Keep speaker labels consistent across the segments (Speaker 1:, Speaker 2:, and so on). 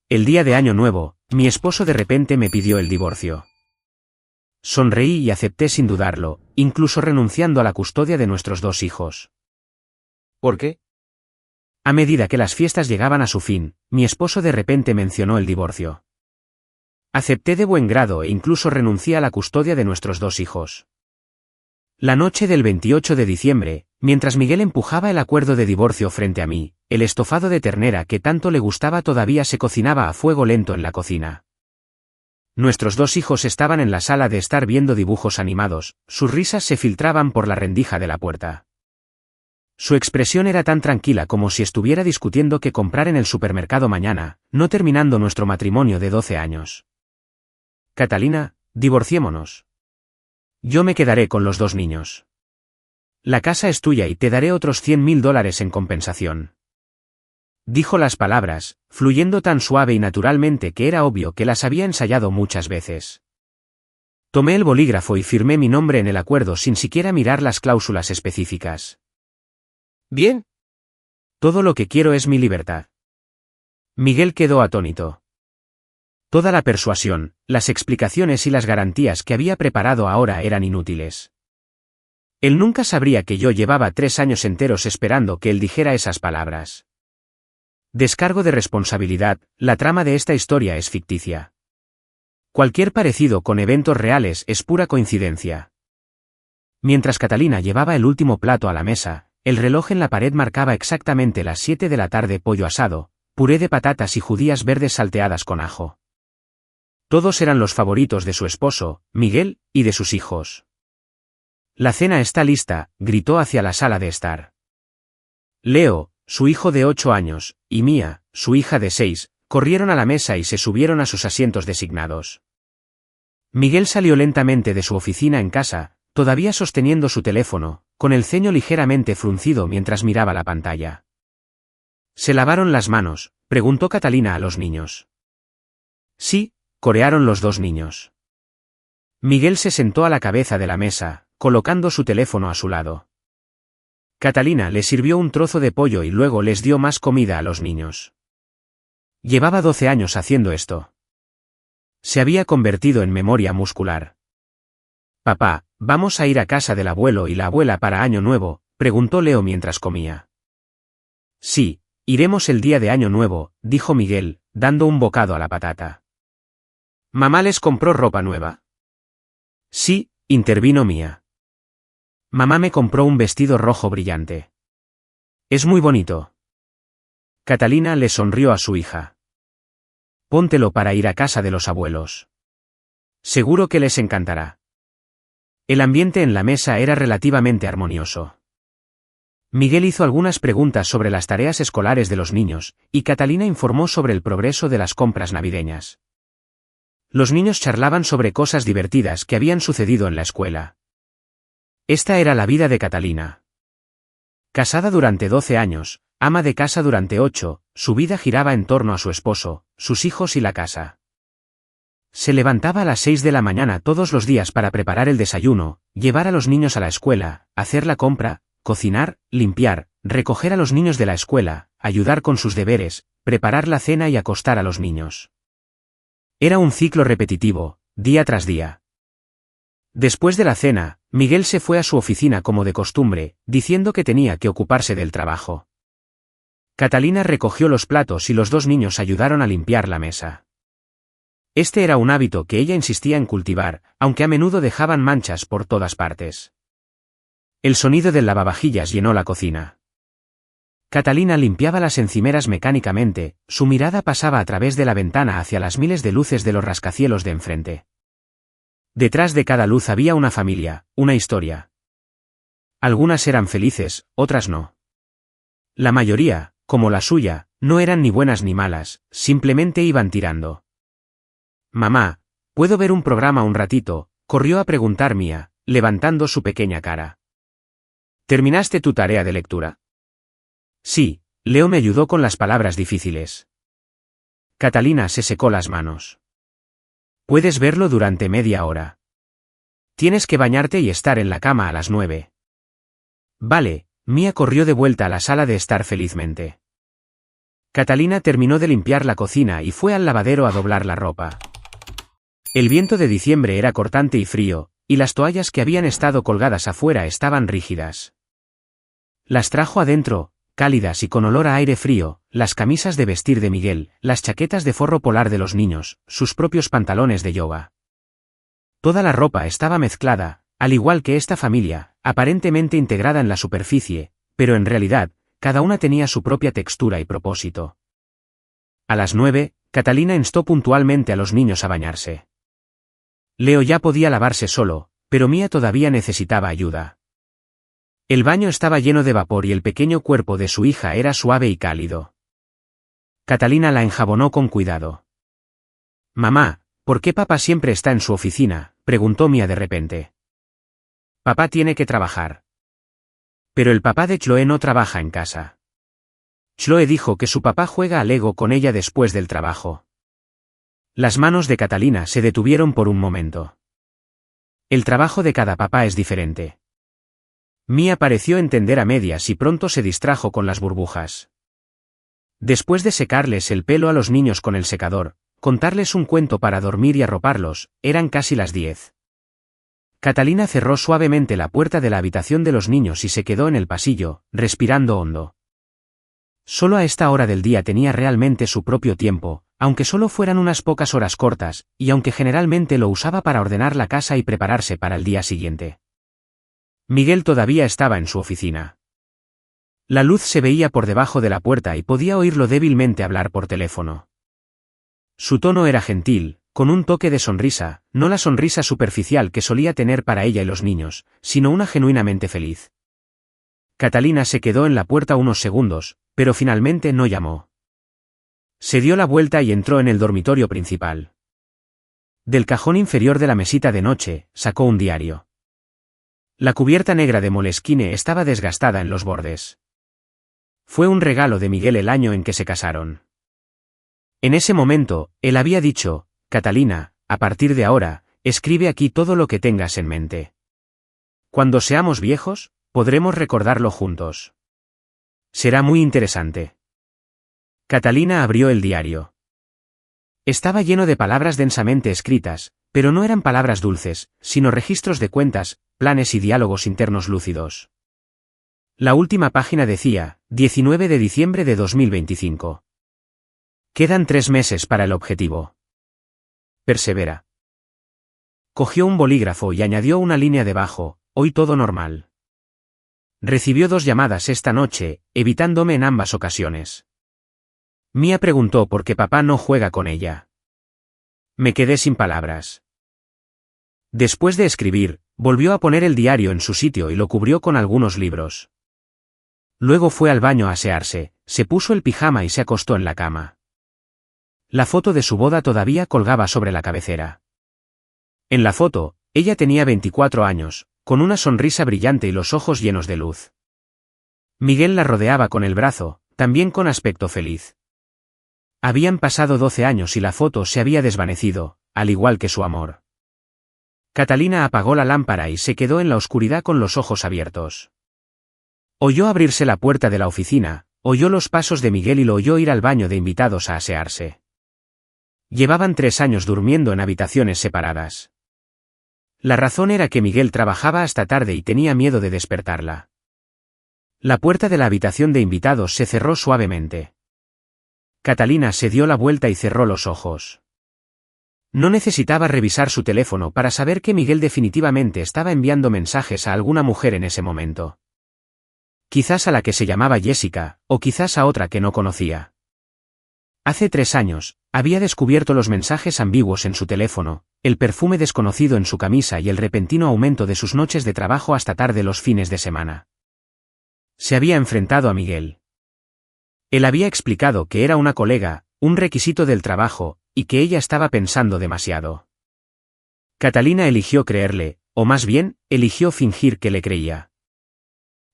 Speaker 1: El día de Año Nuevo, mi esposo de repente me pidió el divorcio. Sonreí y acepté sin dudarlo, incluso renunciando a la custodia de nuestros 2 hijos.
Speaker 2: ¿Por qué?
Speaker 1: A medida que las fiestas llegaban a su fin, mi esposo de repente mencionó el divorcio. Acepté de buen grado e incluso renuncié a la custodia de nuestros 2 hijos. La noche del 28 de diciembre, mientras Miguel empujaba el acuerdo de divorcio frente a mí, el estofado de ternera que tanto le gustaba todavía se cocinaba a fuego lento en la cocina. Nuestros 2 hijos estaban en la sala de estar viendo dibujos animados, sus risas se filtraban por la rendija de la puerta. Su expresión era tan tranquila como si estuviera discutiendo qué comprar en el supermercado mañana, no terminando nuestro matrimonio de 12 años. Catalina, divorciémonos. Yo me quedaré con los 2 niños. La casa es tuya y te daré otros $100.000 en compensación. Dijo las palabras, fluyendo tan suave y naturalmente que era obvio que las había ensayado muchas veces. Tomé el bolígrafo y firmé mi nombre en el acuerdo sin siquiera mirar las cláusulas específicas.
Speaker 2: Bien.
Speaker 1: Todo lo que quiero es mi libertad. Miguel quedó atónito. Toda la persuasión, las explicaciones y las garantías que había preparado ahora eran inútiles. Él nunca sabría que yo llevaba 3 años enteros esperando que él dijera esas palabras. Descargo de responsabilidad, la trama de esta historia es ficticia. Cualquier parecido con eventos reales es pura coincidencia. Mientras Catalina llevaba el último plato a la mesa, el reloj en la pared marcaba exactamente las 7 de la tarde. Pollo asado, puré de patatas y judías verdes salteadas con ajo. Todos eran los favoritos de su esposo, Miguel, y de sus hijos. La cena está lista, gritó hacia la sala de estar. Leo, su hijo de 8 años, y Mía, su hija de 6, corrieron a la mesa y se subieron a sus asientos designados. Miguel salió lentamente de su oficina en casa, todavía sosteniendo su teléfono, con el ceño ligeramente fruncido mientras miraba la pantalla. ¿Se lavaron las manos?, preguntó Catalina a los niños. Sí, corearon los 2 niños. Miguel se sentó a la cabeza de la mesa, colocando su teléfono a su lado. Catalina le sirvió un trozo de pollo y luego les dio más comida a los niños. Llevaba 12 años haciendo esto. Se había convertido en memoria muscular. Papá, ¿vamos a ir a casa del abuelo y la abuela para Año Nuevo?, preguntó Leo mientras comía. Sí, iremos el día de Año Nuevo, dijo Miguel, dando un bocado a la patata. ¿Mamá les compró ropa nueva? Sí, intervino Mía. Mamá me compró un vestido rojo brillante. Es muy bonito. Catalina le sonrió a su hija. Póntelo para ir a casa de los abuelos. Seguro que les encantará. El ambiente en la mesa era relativamente armonioso. Miguel hizo algunas preguntas sobre las tareas escolares de los niños, y Catalina informó sobre el progreso de las compras navideñas. Los niños charlaban sobre cosas divertidas que habían sucedido en la escuela. Esta era la vida de Catalina. Casada durante 12 años, ama de casa durante 8, su vida giraba en torno a su esposo, sus hijos y la casa. Se levantaba a las 6 de la mañana todos los días para preparar el desayuno, llevar a los niños a la escuela, hacer la compra, cocinar, limpiar, recoger a los niños de la escuela, ayudar con sus deberes, preparar la cena y acostar a los niños. Era un ciclo repetitivo, día tras día. Después de la cena, Miguel se fue a su oficina como de costumbre, diciendo que tenía que ocuparse del trabajo. Catalina recogió los platos y los 2 niños ayudaron a limpiar la mesa. Este era un hábito que ella insistía en cultivar, aunque a menudo dejaban manchas por todas partes. El sonido del lavavajillas llenó la cocina. Catalina limpiaba las encimeras mecánicamente, su mirada pasaba a través de la ventana hacia las miles de luces de los rascacielos de enfrente. Detrás de cada luz había una familia, una historia. Algunas eran felices, otras no. La mayoría, como la suya, no eran ni buenas ni malas, simplemente iban tirando. Mamá, ¿puedo ver un programa un ratito?, corrió a preguntar Mía, levantando su pequeña cara. ¿Terminaste tu tarea de lectura? Sí, Leo me ayudó con las palabras difíciles. Catalina se secó las manos. Puedes verlo durante media hora. Tienes que bañarte y estar en la cama a las 9. Vale, Mía corrió de vuelta a la sala de estar felizmente. Catalina terminó de limpiar la cocina y fue al lavadero a doblar la ropa. El viento de diciembre era cortante y frío, y las toallas que habían estado colgadas afuera estaban rígidas. Las trajo adentro, cálidas y con olor a aire frío, las camisas de vestir de Miguel, las chaquetas de forro polar de los niños, sus propios pantalones de yoga. Toda la ropa estaba mezclada, al igual que esta familia, aparentemente integrada en la superficie, pero en realidad, cada una tenía su propia textura y propósito. A las 9, Catalina instó puntualmente a los niños a bañarse. Leo ya podía lavarse solo, pero Mía todavía necesitaba ayuda. El baño estaba lleno de vapor y el pequeño cuerpo de su hija era suave y cálido. Catalina la enjabonó con cuidado. «Mamá, ¿por qué papá siempre está en su oficina?», preguntó Mía de repente. «Papá tiene que trabajar». Pero el papá de Chloe no trabaja en casa. Chloe dijo que su papá juega al Lego con ella después del trabajo. Las manos de Catalina se detuvieron por un momento. El trabajo de cada papá es diferente. Mía pareció entender a medias y pronto se distrajo con las burbujas. Después de secarles el pelo a los niños con el secador, contarles un cuento para dormir y arroparlos, eran casi las 10. Catalina cerró suavemente la puerta de la habitación de los niños y se quedó en el pasillo, respirando hondo. Solo a esta hora del día tenía realmente su propio tiempo, aunque solo fueran unas pocas horas cortas, y aunque generalmente lo usaba para ordenar la casa y prepararse para el día siguiente. Miguel todavía estaba en su oficina. La luz se veía por debajo de la puerta y podía oírlo débilmente hablar por teléfono. Su tono era gentil, con un toque de sonrisa, no la sonrisa superficial que solía tener para ella y los niños, sino una genuinamente feliz. Catalina se quedó en la puerta unos segundos, pero finalmente no llamó. Se dio la vuelta y entró en el dormitorio principal. Del cajón inferior de la mesita de noche, sacó un diario. La cubierta negra de Moleskine estaba desgastada en los bordes. Fue un regalo de Miguel el año en que se casaron. En ese momento, él había dicho: «Catalina, a partir de ahora, escribe aquí todo lo que tengas en mente. Cuando seamos viejos, podremos recordarlo juntos. Será muy interesante». Catalina abrió el diario. Estaba lleno de palabras densamente escritas, pero no eran palabras dulces, sino registros de cuentas, planes y diálogos internos lúcidos. La última página decía: 19 de diciembre de 2025. Quedan 3 meses para el objetivo. Persevera. Cogió un bolígrafo y añadió una línea debajo: hoy todo normal. Recibió 2 llamadas esta noche, evitándome en ambas ocasiones. Mía preguntó por qué papá no juega con ella. Me quedé sin palabras. Después de escribir, volvió a poner el diario en su sitio y lo cubrió con algunos libros. Luego fue al baño a asearse, se puso el pijama y se acostó en la cama. La foto de su boda todavía colgaba sobre la cabecera. En la foto, ella tenía 24 años, con una sonrisa brillante y los ojos llenos de luz. Miguel la rodeaba con el brazo, también con aspecto feliz. Habían pasado 12 años y la foto se había desvanecido, al igual que su amor. Catalina apagó la lámpara y se quedó en la oscuridad con los ojos abiertos. Oyó abrirse la puerta de la oficina, oyó los pasos de Miguel y lo oyó ir al baño de invitados a asearse. Llevaban 3 años durmiendo en habitaciones separadas. La razón era que Miguel trabajaba hasta tarde y tenía miedo de despertarla. La puerta de la habitación de invitados se cerró suavemente. Catalina se dio la vuelta y cerró los ojos. No necesitaba revisar su teléfono para saber que Miguel definitivamente estaba enviando mensajes a alguna mujer en ese momento. Quizás a la que se llamaba Jessica, o quizás a otra que no conocía. Hace 3 años, había descubierto los mensajes ambiguos en su teléfono, el perfume desconocido en su camisa y el repentino aumento de sus noches de trabajo hasta tarde los fines de semana. Se había enfrentado a Miguel. Él había explicado que era una colega, un requisito del trabajo, y que ella estaba pensando demasiado. Catalina eligió creerle, o más bien, eligió fingir que le creía.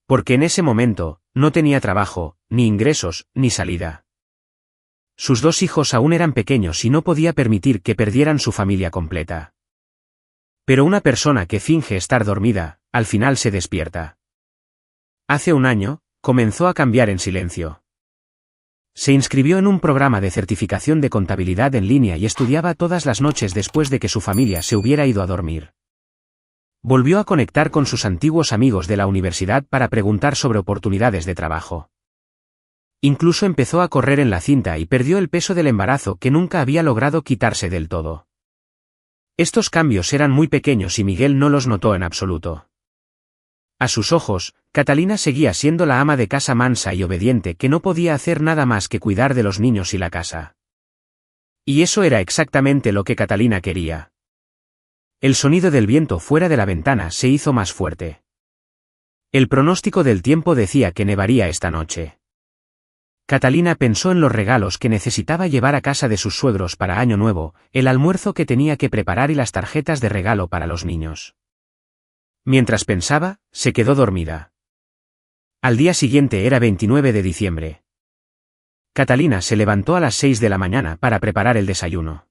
Speaker 1: Porque en ese momento, no tenía trabajo, ni ingresos, ni salida. Sus 2 hijos aún eran pequeños y no podía permitir que perdieran su familia completa. Pero una persona que finge estar dormida, al final se despierta. Hace un año, comenzó a cambiar en silencio. Se inscribió en un programa de certificación de contabilidad en línea y estudiaba todas las noches después de que su familia se hubiera ido a dormir. Volvió a conectar con sus antiguos amigos de la universidad para preguntar sobre oportunidades de trabajo. Incluso empezó a correr en la cinta y perdió el peso del embarazo que nunca había logrado quitarse del todo. Estos cambios eran muy pequeños y Miguel no los notó en absoluto. A sus ojos, Catalina seguía siendo la ama de casa mansa y obediente que no podía hacer nada más que cuidar de los niños y la casa. Y eso era exactamente lo que Catalina quería. El sonido del viento fuera de la ventana se hizo más fuerte. El pronóstico del tiempo decía que nevaría esta noche. Catalina pensó en los regalos que necesitaba llevar a casa de sus suegros para Año Nuevo, el almuerzo que tenía que preparar y las tarjetas de regalo para los niños. Mientras pensaba, se quedó dormida. Al día siguiente era 29 de diciembre. Catalina se levantó a las 6 de la mañana para preparar el desayuno.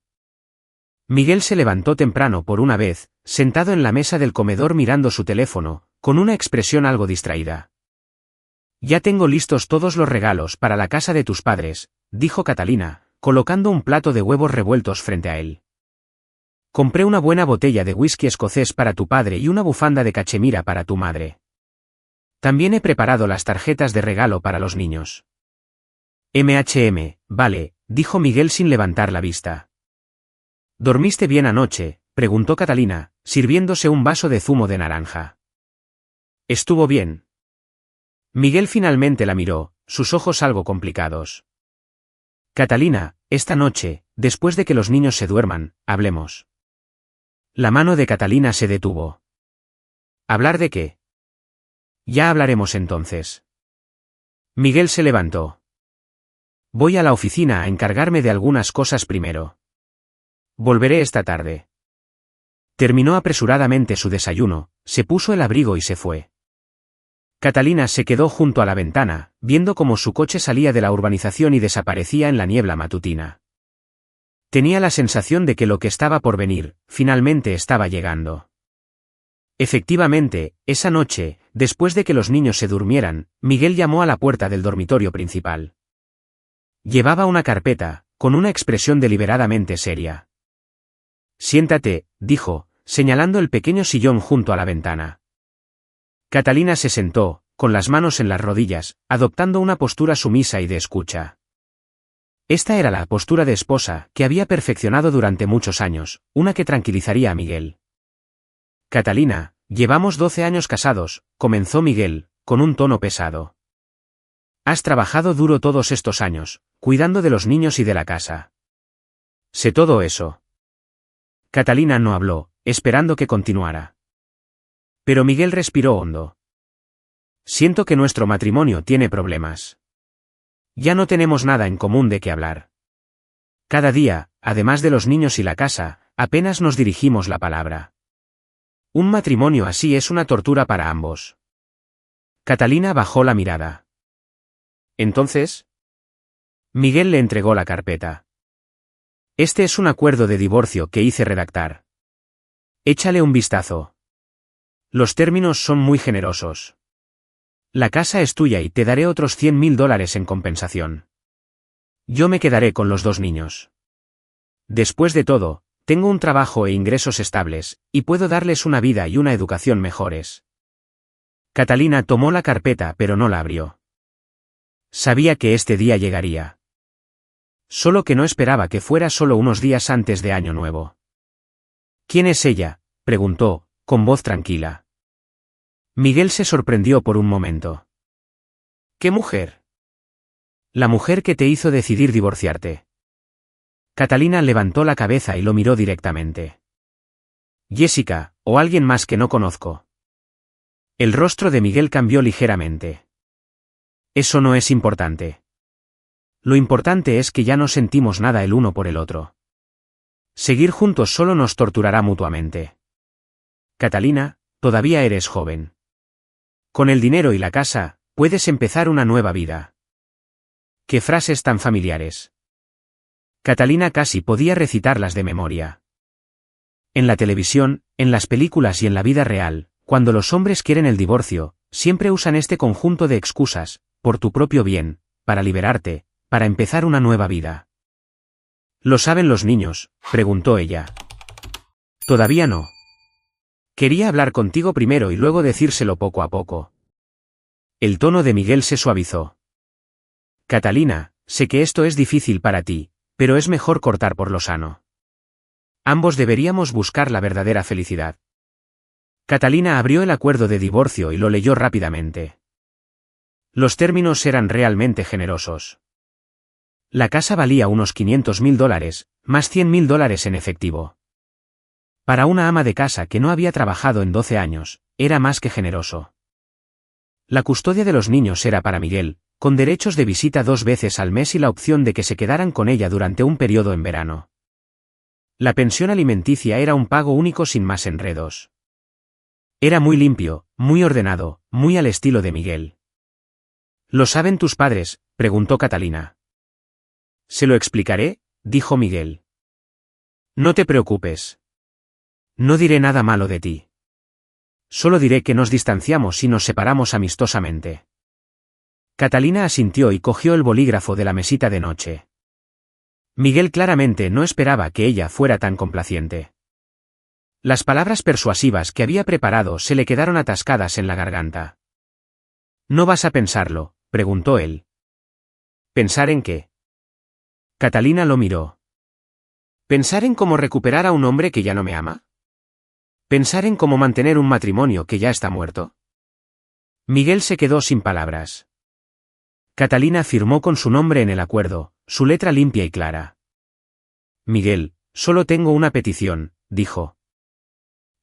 Speaker 1: Miguel se levantó temprano por una vez, sentado en la mesa del comedor mirando su teléfono, con una expresión algo distraída. «Ya tengo listos todos los regalos para la casa de tus padres», dijo Catalina, colocando un plato de huevos revueltos frente a él. «Compré una buena botella de whisky escocés para tu padre y una bufanda de cachemira para tu madre. También he preparado las tarjetas de regalo para los niños». Vale», dijo Miguel sin levantar la vista. «¿Dormiste bien anoche?», preguntó Catalina, sirviéndose un vaso de zumo de naranja. «Estuvo bien». Miguel finalmente la miró, sus ojos algo complicados. «Catalina, esta noche, después de que los niños se duerman, hablemos». La mano de Catalina se detuvo. ¿Hablar de qué? Ya hablaremos entonces. Miguel se levantó. Voy a la oficina a encargarme de algunas cosas primero. Volveré esta tarde. Terminó apresuradamente su desayuno, se puso el abrigo y se fue. Catalina se quedó junto a la ventana, viendo cómo su coche salía de la urbanización y desaparecía en la niebla matutina. Tenía la sensación de que lo que estaba por venir, finalmente estaba llegando. Efectivamente, esa noche, después de que los niños se durmieran, Miguel llamó a la puerta del dormitorio principal. Llevaba una carpeta, con una expresión deliberadamente seria. «Siéntate», dijo, señalando el pequeño sillón junto a la ventana. Catalina se sentó, con las manos en las rodillas, adoptando una postura sumisa y de escucha. Esta era la postura de esposa que había perfeccionado durante muchos años, una que tranquilizaría a Miguel. «Catalina, llevamos 12 años casados», comenzó Miguel, con un tono pesado. «Has trabajado duro todos estos años, cuidando de los niños y de la casa. Sé todo eso». Catalina no habló, esperando que continuara. Pero Miguel respiró hondo. «Siento que nuestro matrimonio tiene problemas. Ya no tenemos nada en común de qué hablar. Cada día, además de los niños y la casa, apenas nos dirigimos la palabra. Un matrimonio así es una tortura para ambos». Catalina bajó la mirada. «¿Entonces?» Miguel le entregó la carpeta. «Este es un acuerdo de divorcio que hice redactar. Échale un vistazo. Los términos son muy generosos. La casa es tuya y te daré otros $100.000 en compensación. Yo me quedaré con los 2 niños. Después de todo, tengo un trabajo e ingresos estables, y puedo darles una vida y una educación mejores». Catalina tomó la carpeta pero no la abrió. Sabía que este día llegaría. Solo que no esperaba que fuera solo unos días antes de Año Nuevo. «¿Quién es ella?», preguntó, con voz tranquila. Miguel se sorprendió por un momento. «¿Qué mujer?» «La mujer que te hizo decidir divorciarte». Catalina levantó la cabeza y lo miró directamente. «Jessica, o alguien más que no conozco». El rostro de Miguel cambió ligeramente. «Eso no es importante. Lo importante es que ya no sentimos nada el uno por el otro. Seguir juntos solo nos torturará mutuamente. Catalina, todavía eres joven. Con el dinero y la casa, puedes empezar una nueva vida». «¿Qué frases tan familiares?». Catalina casi podía recitarlas de memoria. En la televisión, en las películas y en la vida real, cuando los hombres quieren el divorcio, siempre usan este conjunto de excusas: por tu propio bien, para liberarte, para empezar una nueva vida. ¿Lo saben los niños?, preguntó ella. Todavía no. Quería hablar contigo primero y luego decírselo poco a poco. El tono de Miguel se suavizó. Catalina, sé que esto es difícil para ti, pero es mejor cortar por lo sano. Ambos deberíamos buscar la verdadera felicidad. Catalina abrió el acuerdo de divorcio y lo leyó rápidamente. Los términos eran realmente generosos. La casa valía unos $500.000, más $100.000 en efectivo. Para una ama de casa que no había trabajado en 12 años, era más que generoso. La custodia de los niños era para Miguel, con derechos de visita 2 veces al mes y la opción de que se quedaran con ella durante un periodo en verano. La pensión alimenticia era un pago único sin más enredos. Era muy limpio, muy ordenado, muy al estilo de Miguel. ¿Lo saben tus padres?, preguntó Catalina. Se lo explicaré, dijo Miguel. No te preocupes. No diré nada malo de ti. Solo diré que nos distanciamos y nos separamos amistosamente. Catalina asintió y cogió el bolígrafo de la mesita de noche. Miguel claramente no esperaba que ella fuera tan complaciente. Las palabras persuasivas que había preparado se le quedaron atascadas en la garganta. ¿No vas a pensarlo?, preguntó él. ¿Pensar en qué? Catalina lo miró. ¿Pensar en cómo recuperar a un hombre que ya no me ama? ¿Pensar en cómo mantener un matrimonio que ya está muerto? Miguel se quedó sin palabras. Catalina firmó con su nombre en el acuerdo, su letra limpia y clara. Miguel, solo tengo una petición, dijo.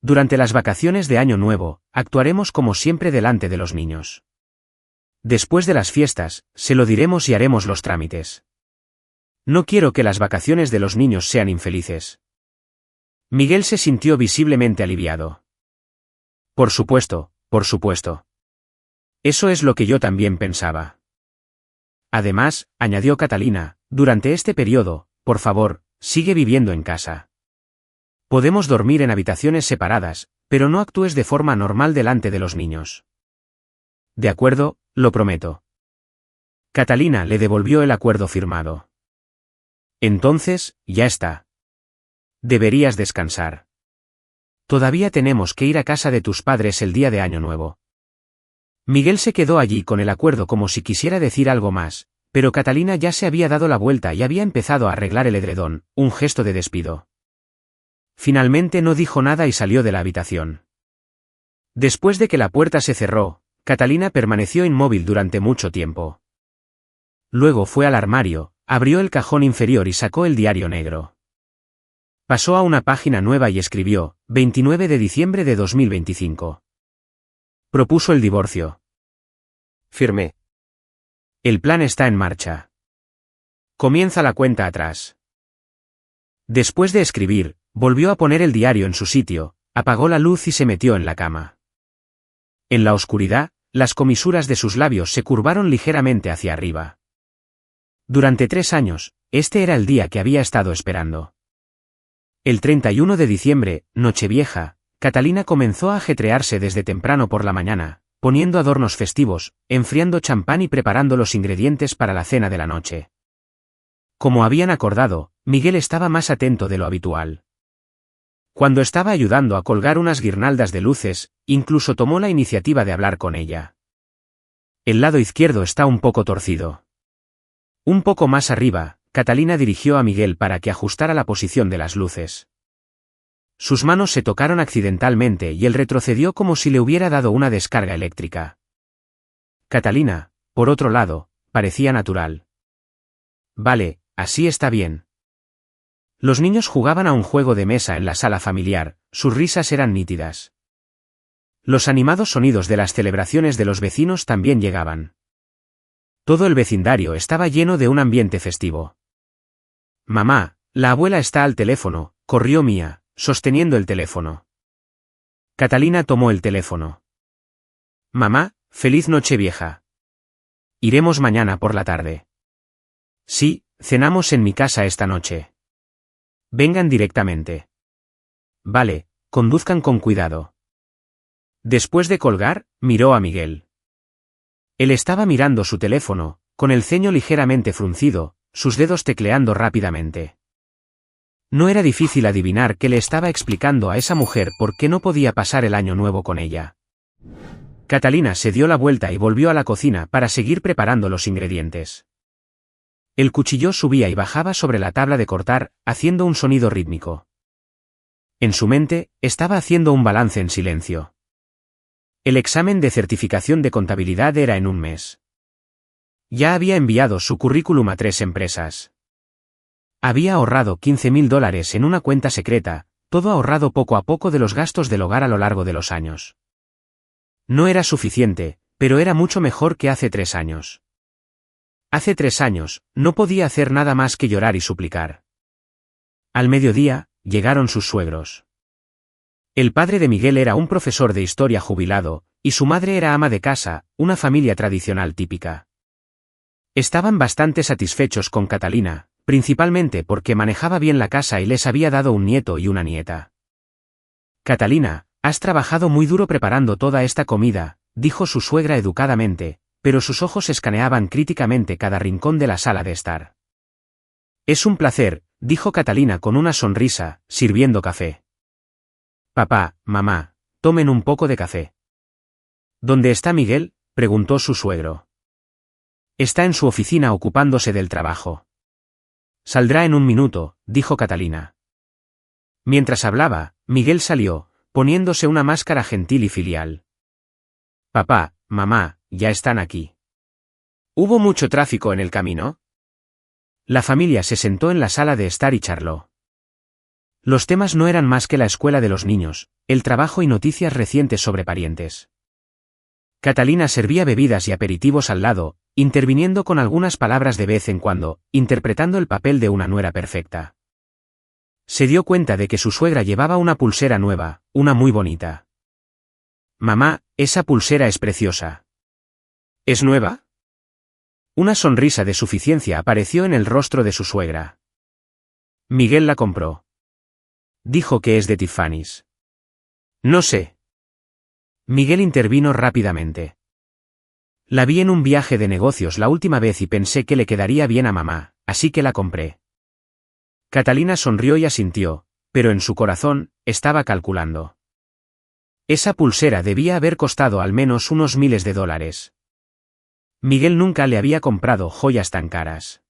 Speaker 1: Durante las vacaciones de Año Nuevo, actuaremos como siempre delante de los niños. Después de las fiestas, se lo diremos y haremos los trámites. No quiero que las vacaciones de los niños sean infelices. Miguel se sintió visiblemente aliviado. Por supuesto, por supuesto. Eso es lo que yo también pensaba. Además, añadió Catalina, durante este periodo, por favor, sigue viviendo en casa. Podemos dormir en habitaciones separadas, pero no actúes de forma normal delante de los niños. De acuerdo, lo prometo. Catalina le devolvió el acuerdo firmado. Entonces, ya está. Deberías descansar. Todavía tenemos que ir a casa de tus padres el día de Año Nuevo. Miguel se quedó allí con el acuerdo como si quisiera decir algo más, pero Catalina ya se había dado la vuelta y había empezado a arreglar el edredón, un gesto de despido. Finalmente no dijo nada y salió de la habitación. Después de que la puerta se cerró, Catalina permaneció inmóvil durante mucho tiempo. Luego fue al armario, abrió el cajón inferior y sacó el diario negro. Pasó a una página nueva y escribió, 29 de diciembre de 2025. Propuso el divorcio.
Speaker 2: Firmé.
Speaker 1: El plan está en marcha. Comienza la cuenta atrás. Después de escribir, volvió a poner el diario en su sitio, apagó la luz y se metió en la cama. En la oscuridad, las comisuras de sus labios se curvaron ligeramente hacia arriba. Durante 3 años, este era el día que había estado esperando. El 31 de diciembre, Nochevieja, Catalina comenzó a ajetrearse desde temprano por la mañana, poniendo adornos festivos, enfriando champán y preparando los ingredientes para la cena de la noche. Como habían acordado, Miguel estaba más atento de lo habitual. Cuando estaba ayudando a colgar unas guirnaldas de luces, incluso tomó la iniciativa de hablar con ella. El lado izquierdo está un poco torcido. Un poco más arriba, Catalina dirigió a Miguel para que ajustara la posición de las luces. Sus manos se tocaron accidentalmente y él retrocedió como si le hubiera dado una descarga eléctrica. Catalina, por otro lado, parecía natural. Vale, así está bien. Los niños jugaban a un juego de mesa en la sala familiar, sus risas eran nítidas. Los animados sonidos de las celebraciones de los vecinos también llegaban. Todo el vecindario estaba lleno de un ambiente festivo. Mamá, la abuela está al teléfono, corrió Mía, sosteniendo el teléfono. Catalina tomó el teléfono. Mamá, feliz Nochevieja. Iremos mañana por la tarde. Sí, cenamos en mi casa esta noche. Vengan directamente. Vale, conduzcan con cuidado. Después de colgar, miró a Miguel. Él estaba mirando su teléfono, con el ceño ligeramente fruncido, sus dedos tecleando rápidamente. No era difícil adivinar que le estaba explicando a esa mujer por qué no podía pasar el año nuevo con ella. Catalina se dio la vuelta y volvió a la cocina para seguir preparando los ingredientes. El cuchillo subía y bajaba sobre la tabla de cortar, haciendo un sonido rítmico. En su mente, estaba haciendo un balance en silencio. El examen de certificación de contabilidad era en un mes. Ya había enviado su currículum a 3 empresas. Había ahorrado $15.000 en una cuenta secreta, todo ahorrado poco a poco de los gastos del hogar a lo largo de los años. No era suficiente, pero era mucho mejor que hace 3 años. Hace 3 años, no podía hacer nada más que llorar y suplicar. Al mediodía, llegaron sus suegros. El padre de Miguel era un profesor de historia jubilado, y su madre era ama de casa, una familia tradicional típica. Estaban bastante satisfechos con Catalina, principalmente porque manejaba bien la casa y les había dado un nieto y una nieta. Catalina, has trabajado muy duro preparando toda esta comida, dijo su suegra educadamente, pero sus ojos escaneaban críticamente cada rincón de la sala de estar. Es un placer, dijo Catalina con una sonrisa, sirviendo café. Papá, mamá, tomen un poco de café. ¿Dónde está Miguel?, preguntó su suegro. Está en su oficina ocupándose del trabajo. Saldrá en un minuto, dijo Catalina. Mientras hablaba, Miguel salió, poniéndose una máscara gentil y filial. Papá, mamá, ya están aquí. ¿Hubo mucho tráfico en el camino? La familia se sentó en la sala de estar y charló. Los temas no eran más que la escuela de los niños, el trabajo y noticias recientes sobre parientes. Catalina servía bebidas y aperitivos al lado, interviniendo con algunas palabras de vez en cuando, interpretando el papel de una nuera perfecta. Se dio cuenta de que su suegra llevaba una pulsera nueva, una muy bonita. Mamá, esa pulsera es preciosa. ¿Es nueva? Una sonrisa de suficiencia apareció en el rostro de su suegra. Miguel la compró. Dijo que es de Tiffany's. No sé. Miguel intervino rápidamente. La vi en un viaje de negocios la última vez y pensé que le quedaría bien a mamá, así que la compré. Catalina sonrió y asintió, pero en su corazón, estaba calculando. Esa pulsera debía haber costado al menos unos miles de dólares. Miguel nunca le había comprado joyas tan caras.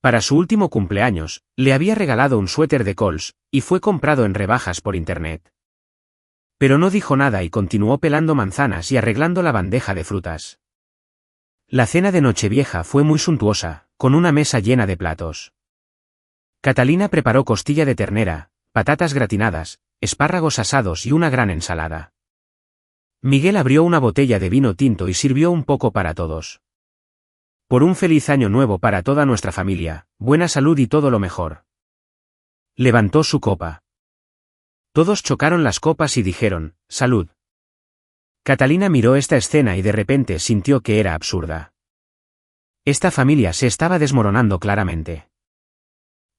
Speaker 1: Para su último cumpleaños, le había regalado un suéter de Coles, y fue comprado en rebajas por internet. Pero no dijo nada y continuó pelando manzanas y arreglando la bandeja de frutas. La cena de Nochevieja fue muy suntuosa, con una mesa llena de platos. Catalina preparó costilla de ternera, patatas gratinadas, espárragos asados y una gran ensalada. Miguel abrió una botella de vino tinto y sirvió un poco para todos. Por un feliz año nuevo para toda nuestra familia, buena salud y todo lo mejor. Levantó su copa. Todos chocaron las copas y dijeron, salud. Catalina miró esta escena y de repente sintió que era absurda. Esta familia se estaba desmoronando claramente.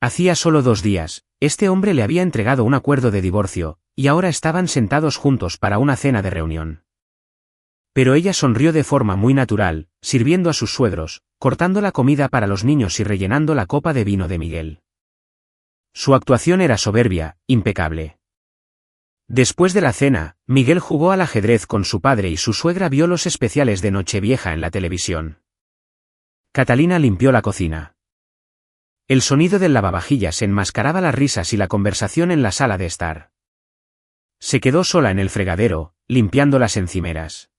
Speaker 1: Hacía solo 2 días, este hombre le había entregado un acuerdo de divorcio, y ahora estaban sentados juntos para una cena de reunión. Pero ella sonrió de forma muy natural, sirviendo a sus suegros, cortando la comida para los niños y rellenando la copa de vino de Miguel. Su actuación era soberbia, impecable. Después de la cena, Miguel jugó al ajedrez con su padre y su suegra vio los especiales de Nochevieja en la televisión. Catalina limpió la cocina. El sonido del lavavajillas enmascaraba las risas y la conversación en la sala de estar. Se quedó sola en el fregadero, limpiando las encimeras.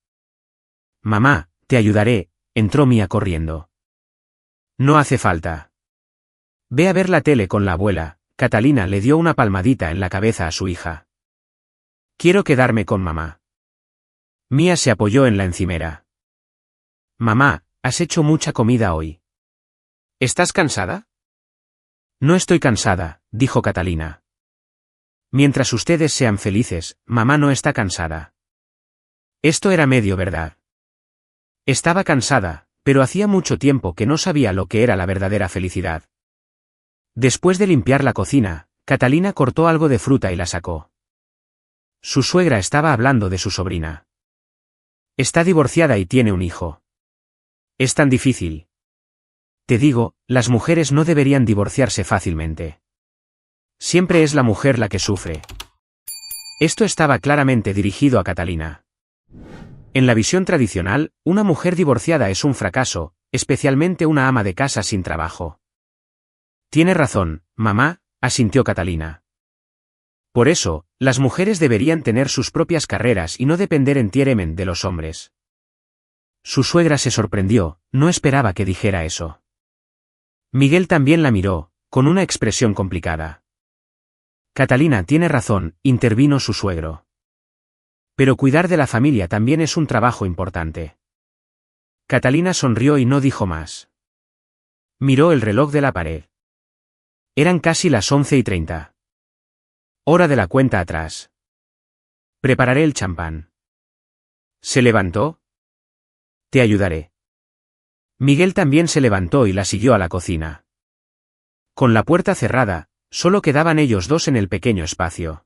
Speaker 1: Mamá, te ayudaré, entró Mía corriendo. No hace falta. Ve a ver la tele con la abuela. Catalina le dio una palmadita en la cabeza a su hija. Quiero quedarme con mamá. Mía se apoyó en la encimera. Mamá, has hecho mucha comida hoy. ¿Estás cansada? No estoy cansada, dijo Catalina. Mientras ustedes sean felices, mamá no está cansada. Esto era medio verdad. Estaba cansada, pero hacía mucho tiempo que no sabía lo que era la verdadera felicidad. Después de limpiar la cocina, Catalina cortó algo de fruta y la sacó. Su suegra estaba hablando de su sobrina. Está divorciada y tiene un hijo. Es tan difícil. Te digo, las mujeres no deberían divorciarse fácilmente. Siempre es la mujer la que sufre. Esto estaba claramente dirigido a Catalina. En la visión tradicional, una mujer divorciada es un fracaso, especialmente una ama de casa sin trabajo. Tiene razón, mamá, asintió Catalina. Por eso, las mujeres deberían tener sus propias carreras y no depender enteramente de los hombres. Su suegra se sorprendió, no esperaba que dijera eso. Miguel también la miró, con una expresión complicada. Catalina tiene razón, intervino su suegro. Pero cuidar de la familia también es un trabajo importante. Catalina sonrió y no dijo más. Miró el reloj de la pared. Eran casi las 11:30. Hora de la cuenta atrás. Prepararé el champán. ¿Se levantó? Te ayudaré. Miguel también se levantó y la siguió a la cocina. Con la puerta cerrada, solo quedaban ellos dos en el pequeño espacio.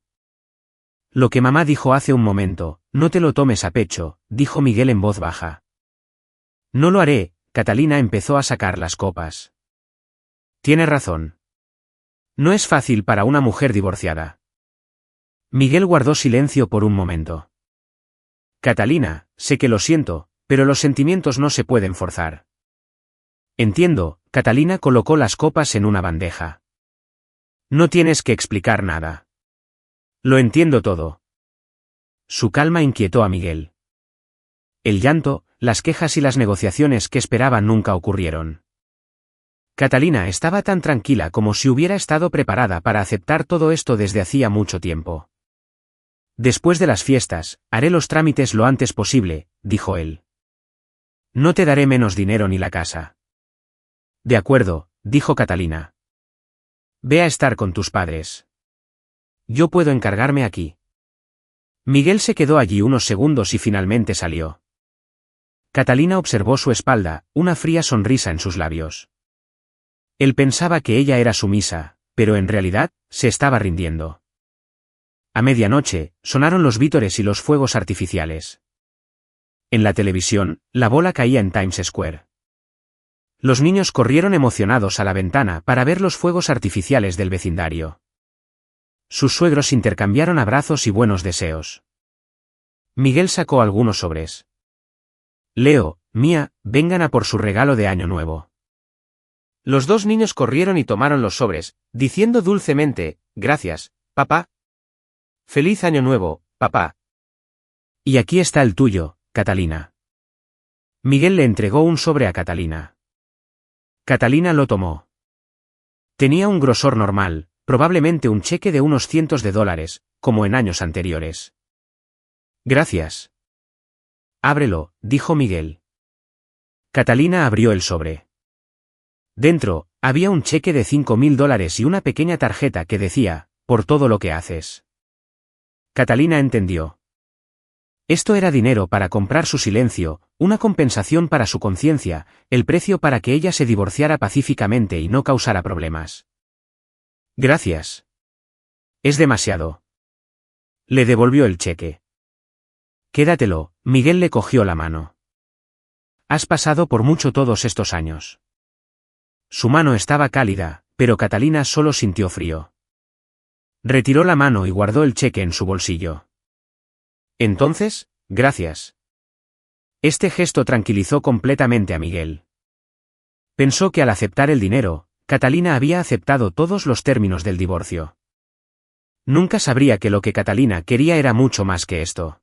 Speaker 1: Lo que mamá dijo hace un momento, no te lo tomes a pecho, dijo Miguel en voz baja. No lo haré, Catalina empezó a sacar las copas. Tiene razón. No es fácil para una mujer divorciada. Miguel guardó silencio por un momento. Catalina, sé que lo siento, pero los sentimientos no se pueden forzar. Entiendo, Catalina colocó las copas en una bandeja. No tienes que explicar nada. Lo entiendo todo. Su calma inquietó a Miguel. El llanto, las quejas y las negociaciones que esperaba nunca ocurrieron. Catalina estaba tan tranquila como si hubiera estado preparada para aceptar todo esto desde hacía mucho tiempo. Después de las fiestas, haré los trámites lo antes posible, dijo él. No te daré menos dinero ni la casa. De acuerdo, dijo Catalina. Ve a estar con tus padres. Yo puedo encargarme aquí. Miguel se quedó allí unos segundos y finalmente salió. Catalina observó su espalda, una fría sonrisa en sus labios. Él pensaba que ella era sumisa, pero en realidad, se estaba rindiendo. A medianoche, sonaron los vítores y los fuegos artificiales. En la televisión, la bola caía en Times Square. Los niños corrieron emocionados a la ventana para ver los fuegos artificiales del vecindario. Sus suegros intercambiaron abrazos y buenos deseos. Miguel sacó algunos sobres. Leo, Mía, vengan a por su regalo de Año Nuevo. Los dos niños corrieron y tomaron los sobres, diciendo dulcemente, gracias, papá. Feliz Año Nuevo, papá. Y aquí está el tuyo, Catalina. Miguel le entregó un sobre a Catalina. Catalina lo tomó. Tenía un grosor normal, probablemente un cheque de unos cientos de dólares, como en años anteriores. Gracias. Ábrelo, dijo Miguel. Catalina abrió el sobre. Dentro, había un cheque de $5,000 y una pequeña tarjeta que decía, por todo lo que haces. Catalina entendió. Esto era dinero para comprar su silencio, una compensación para su conciencia, el precio para que ella se divorciara pacíficamente y no causara problemas. Gracias. Es demasiado. Le devolvió el cheque. Quédatelo, Miguel le cogió la mano. Has pasado por mucho todos estos años. Su mano estaba cálida, pero Catalina solo sintió frío. Retiró la mano y guardó el cheque en su bolsillo. Entonces, gracias. Este gesto tranquilizó completamente a Miguel. Pensó que al aceptar el dinero, Catalina había aceptado todos los términos del divorcio. Nunca sabría que lo que Catalina quería era mucho más que esto.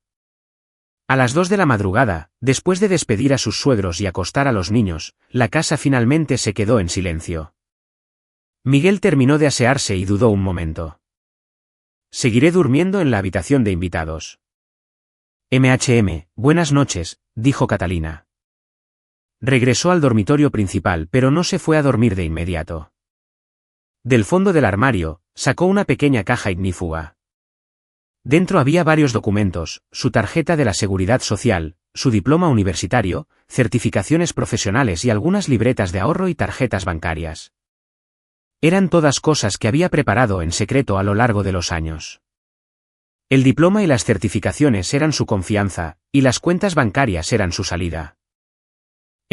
Speaker 1: A las 2 de la madrugada, después de despedir a sus suegros y acostar a los niños, la casa finalmente se quedó en silencio. Miguel terminó de asearse y dudó un momento. Seguiré durmiendo en la habitación de invitados. Buenas noches, dijo Catalina. Regresó al dormitorio principal pero no se fue a dormir de inmediato. Del fondo del armario, sacó una pequeña caja ignífuga. Dentro había varios documentos, su tarjeta de la Seguridad Social, su diploma universitario, certificaciones profesionales y algunas libretas de ahorro y tarjetas bancarias. Eran todas cosas que había preparado en secreto a lo largo de los años. El diploma y las certificaciones eran su confianza, y las cuentas bancarias eran su salida.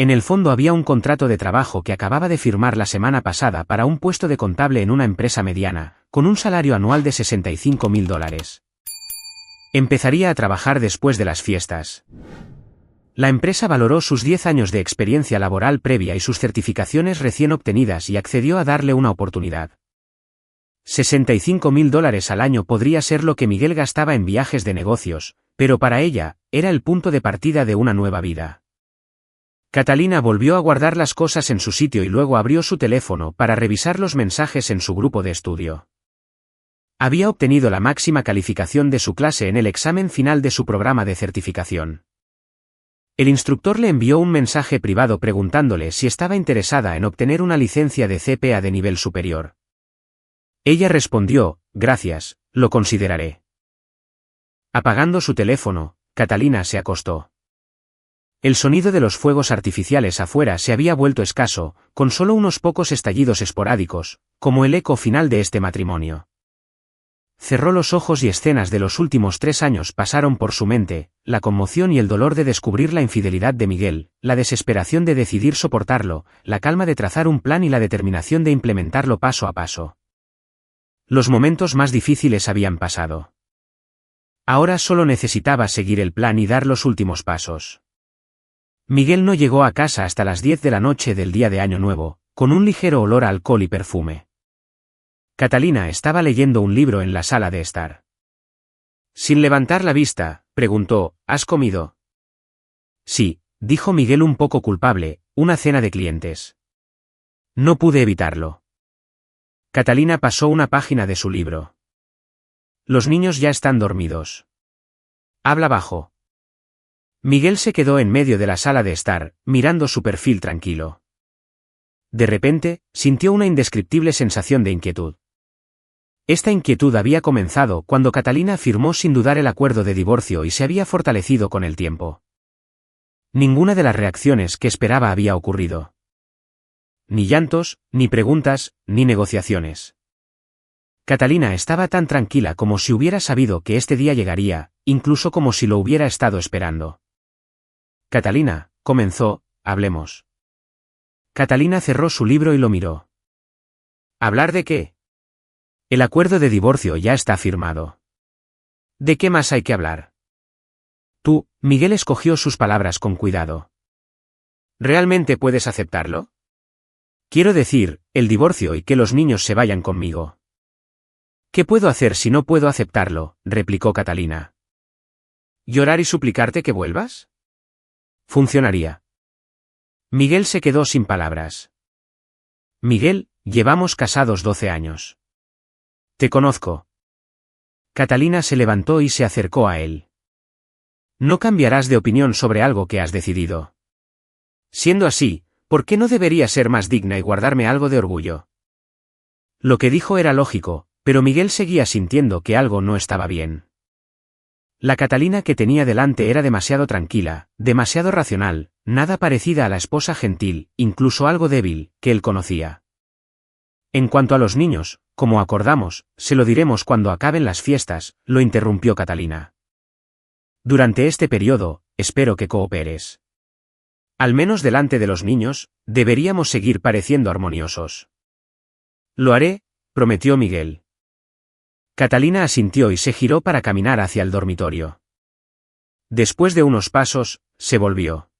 Speaker 1: En el fondo había un contrato de trabajo que acababa de firmar la semana pasada para un puesto de contable en una empresa mediana, con un salario anual de $65.000. Empezaría a trabajar después de las fiestas. La empresa valoró sus 10 años de experiencia laboral previa y sus certificaciones recién obtenidas y accedió a darle una oportunidad. $65.000 al año podría ser lo que Miguel gastaba en viajes de negocios, pero para ella, era el punto de partida de una nueva vida. Catalina volvió a guardar las cosas en su sitio y luego abrió su teléfono para revisar los mensajes en su grupo de estudio. Había obtenido la máxima calificación de su clase en el examen final de su programa de certificación. El instructor le envió un mensaje privado preguntándole si estaba interesada en obtener una licencia de CPA de nivel superior. Ella respondió, gracias, lo consideraré. Apagando su teléfono, Catalina se acostó. El sonido de los fuegos artificiales afuera se había vuelto escaso, con solo unos pocos estallidos esporádicos, como el eco final de este matrimonio. Cerró los ojos y escenas de los últimos 3 años pasaron por su mente, la conmoción y el dolor de descubrir la infidelidad de Miguel, la desesperación de decidir soportarlo, la calma de trazar un plan y la determinación de implementarlo paso a paso. Los momentos más difíciles habían pasado. Ahora solo necesitaba seguir el plan y dar los últimos pasos. Miguel no llegó a casa hasta las 10 de la noche del día de Año Nuevo, con un ligero olor a alcohol y perfume. Catalina estaba leyendo un libro en la sala de estar. Sin levantar la vista, preguntó, ¿has comido? Sí, dijo Miguel un poco culpable, una cena de clientes. No pude evitarlo. Catalina pasó una página de su libro. Los niños ya están dormidos. Habla bajo. Miguel se quedó en medio de la sala de estar, mirando su perfil tranquilo. De repente, sintió una indescriptible sensación de inquietud. Esta inquietud había comenzado cuando Catalina firmó sin dudar el acuerdo de divorcio y se había fortalecido con el tiempo. Ninguna de las reacciones que esperaba había ocurrido. Ni llantos, ni preguntas, ni negociaciones. Catalina estaba tan tranquila como si hubiera sabido que este día llegaría, incluso como si lo hubiera estado esperando. Catalina, comenzó, hablemos. Catalina cerró su libro y lo miró. ¿Hablar de qué? El acuerdo de divorcio ya está firmado. ¿De qué más hay que hablar? Tú, Miguel escogió sus palabras con cuidado. ¿Realmente puedes aceptarlo? Quiero decir, el divorcio y que los niños se vayan conmigo. ¿Qué puedo hacer si no puedo aceptarlo?, replicó Catalina. ¿Llorar y suplicarte que vuelvas? Funcionaría. Miguel se quedó sin palabras. Miguel, llevamos casados 12 años. Te conozco. Catalina se levantó y se acercó a él. No cambiarás de opinión sobre algo que has decidido. Siendo así, ¿por qué no debería ser más digna y guardarme algo de orgullo? Lo que dijo era lógico, pero Miguel seguía sintiendo que algo no estaba bien. La Catalina que tenía delante era demasiado tranquila, demasiado racional, nada parecida a la esposa gentil, incluso algo débil, que él conocía. En cuanto a los niños, como acordamos, se lo diremos cuando acaben las fiestas, lo interrumpió Catalina. Durante este periodo, espero que cooperes. Al menos delante de los niños, deberíamos seguir pareciendo armoniosos. Lo haré, prometió Miguel. Catalina asintió y se giró para caminar hacia el dormitorio. Después de unos pasos, se volvió.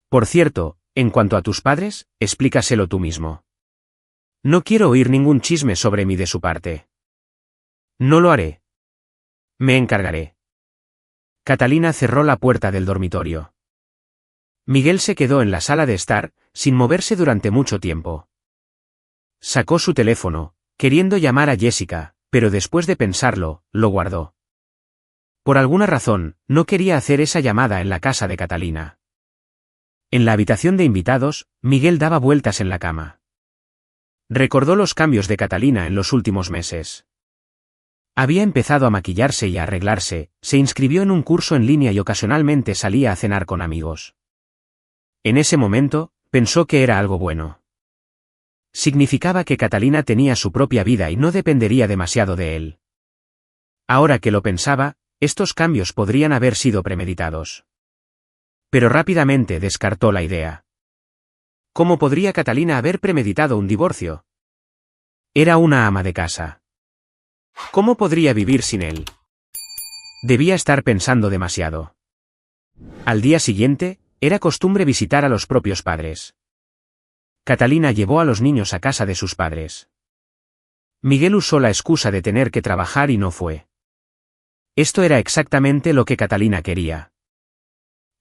Speaker 1: Por cierto, en cuanto a tus padres, explícaselo tú mismo. No quiero oír ningún chisme sobre mí de su parte. No lo haré. Me encargaré. Catalina cerró la puerta del dormitorio. Miguel se quedó en la sala de estar, sin moverse durante mucho tiempo. Sacó su teléfono, queriendo llamar a Jessica, pero después de pensarlo, lo guardó. Por alguna razón, no quería hacer esa llamada en la casa de Catalina. En la habitación de invitados, Miguel daba vueltas en la cama. Recordó los cambios de Catalina en los últimos meses. Había empezado a maquillarse y a arreglarse, se inscribió en un curso en línea y ocasionalmente salía a cenar con amigos. En ese momento, pensó que era algo bueno. Significaba que Catalina tenía su propia vida y no dependería demasiado de él. Ahora que lo pensaba, estos cambios podrían haber sido premeditados. Pero rápidamente descartó la idea. ¿Cómo podría Catalina haber premeditado un divorcio? Era una ama de casa. ¿Cómo podría vivir sin él? Debía estar pensando demasiado. Al día siguiente, era costumbre visitar a los propios padres. Catalina llevó a los niños a casa de sus padres. Miguel usó la excusa de tener que trabajar y no fue. Esto era exactamente lo que Catalina quería.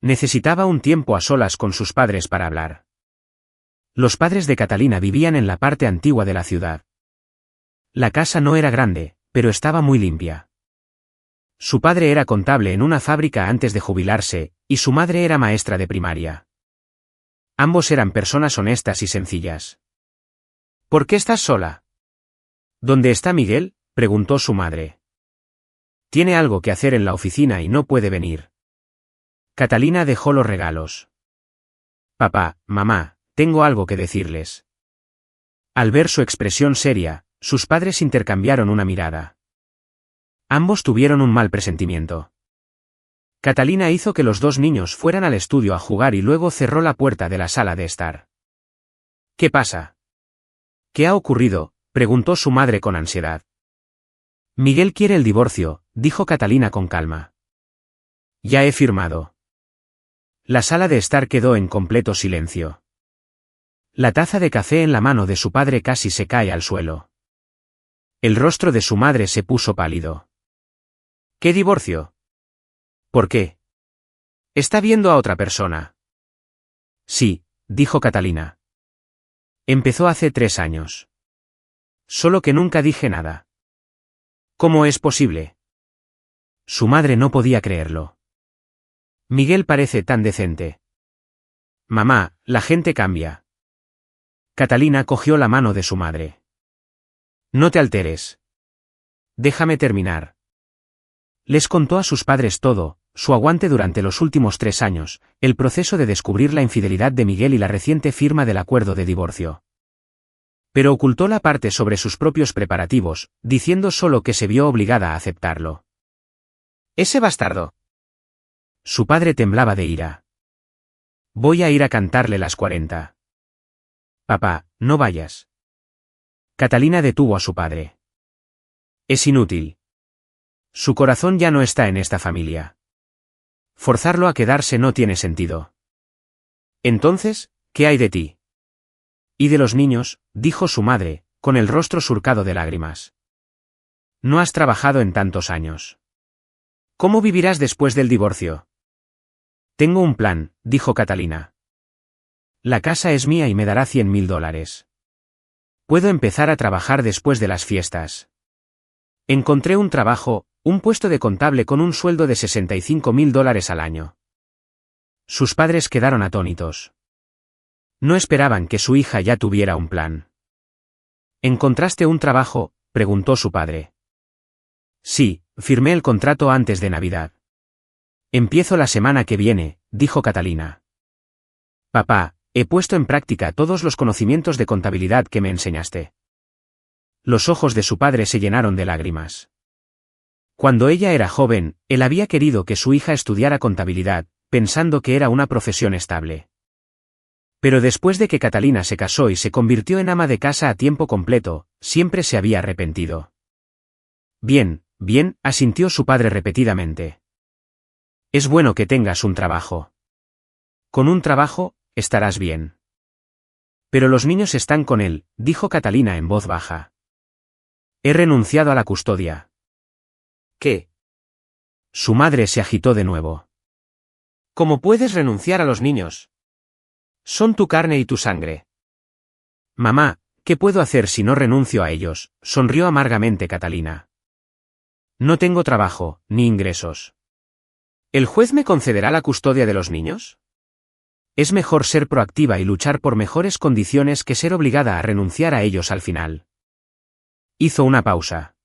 Speaker 1: Necesitaba un tiempo a solas con sus padres para hablar. Los padres de Catalina vivían en la parte antigua de la ciudad. La casa no era grande, pero estaba muy limpia. Su padre era contable en una fábrica antes de jubilarse, y su madre era maestra de primaria. Ambos eran personas honestas y sencillas. ¿Por qué estás sola? ¿Dónde está Miguel?, preguntó su madre. Tiene algo que hacer en la oficina y no puede venir. Catalina dejó los regalos. Papá, mamá, tengo algo que decirles. Al ver su expresión seria, sus padres intercambiaron una mirada. Ambos tuvieron un mal presentimiento. Catalina hizo que los dos niños fueran al estudio a jugar y luego cerró la puerta de la sala de estar. ¿Qué pasa? ¿Qué ha ocurrido?, preguntó su madre con ansiedad. Miguel quiere el divorcio, dijo Catalina con calma. Ya he firmado. La sala de estar quedó en completo silencio. La taza de café en la mano de su padre casi se cae al suelo. El rostro de su madre se puso pálido. ¿Qué divorcio? ¿Por qué? ¿Está viendo a otra persona? Sí, dijo Catalina. Empezó hace 3 años. Solo que nunca dije nada. ¿Cómo es posible? Su madre no podía creerlo. Miguel parece tan decente. Mamá, la gente cambia. Catalina cogió la mano de su madre. No te alteres. Déjame terminar. Les contó a sus padres todo, su aguante durante los últimos 3 años, el proceso de descubrir la infidelidad de Miguel y la reciente firma del acuerdo de divorcio. Pero ocultó la parte sobre sus propios preparativos, diciendo solo que se vio obligada a aceptarlo. ¡Ese bastardo! Su padre temblaba de ira. Voy a ir a cantarle las 40. Papá, no vayas. Catalina detuvo a su padre. Es inútil. Su corazón ya no está en esta familia. Forzarlo a quedarse no tiene sentido. Entonces, ¿qué hay de ti? Y de los niños, dijo su madre, con el rostro surcado de lágrimas. No has trabajado en tantos años. ¿Cómo vivirás después del divorcio? Tengo un plan, dijo Catalina. La casa es mía y me dará $100.000. Puedo empezar a trabajar después de las fiestas. Encontré un trabajo, un puesto de contable con un sueldo de $65.000 al año. Sus padres quedaron atónitos. No esperaban que su hija ya tuviera un plan. ¿Encontraste un trabajo?, preguntó su padre. Sí, firmé el contrato antes de Navidad. Empiezo la semana que viene, dijo Catalina. Papá, he puesto en práctica todos los conocimientos de contabilidad que me enseñaste. Los ojos de su padre se llenaron de lágrimas. Cuando ella era joven, él había querido que su hija estudiara contabilidad, pensando que era una profesión estable. Pero después de que Catalina se casó y se convirtió en ama de casa a tiempo completo, siempre se había arrepentido. Bien, bien, asintió su padre repetidamente. Es bueno que tengas un trabajo. Con un trabajo, estarás bien. Pero los niños están con él, dijo Catalina en voz baja. He renunciado a la custodia. ¿Qué? Su madre se agitó de nuevo. ¿Cómo puedes renunciar a los niños? Son tu carne y tu sangre. Mamá, ¿qué puedo hacer si no renuncio a ellos?, sonrió amargamente Catalina. No tengo trabajo, ni ingresos. ¿El juez me concederá la custodia de los niños? Es mejor ser proactiva y luchar por mejores condiciones que ser obligada a renunciar a ellos al final. Hizo una pausa.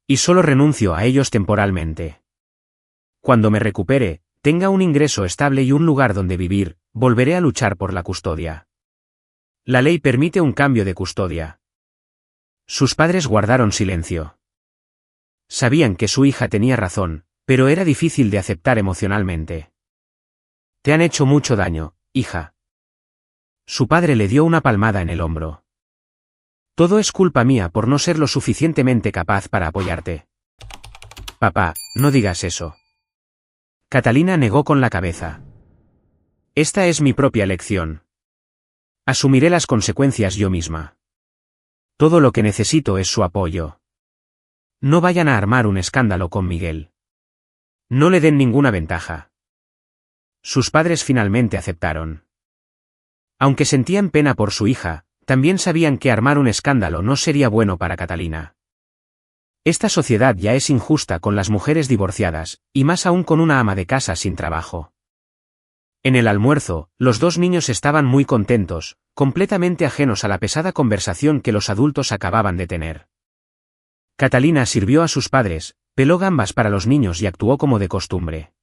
Speaker 1: Y solo renuncio a ellos temporalmente. Cuando me recupere, tenga un ingreso estable y un lugar donde vivir, volveré a luchar por la custodia. La ley permite un cambio de custodia. Sus padres guardaron silencio. Sabían que su hija tenía razón, pero era difícil de aceptar emocionalmente. Te han hecho mucho daño, hija. Su padre le dio una palmada en el hombro. Todo es culpa mía por no ser lo suficientemente capaz para apoyarte. Papá, no digas eso. Catalina negó con la cabeza. Esta es mi propia elección. Asumiré las consecuencias yo misma. Todo lo que necesito es su apoyo. No vayan a armar un escándalo con Miguel. No le den ninguna ventaja. Sus padres finalmente aceptaron. Aunque sentían pena por su hija, también sabían que armar un escándalo no sería bueno para Catalina. Esta sociedad ya es injusta con las mujeres divorciadas, y más aún con una ama de casa sin trabajo. En el almuerzo, los dos niños estaban muy contentos, completamente ajenos a la pesada conversación que los adultos acababan de tener. Catalina sirvió a sus padres, peló gambas para los niños y actuó como de costumbre.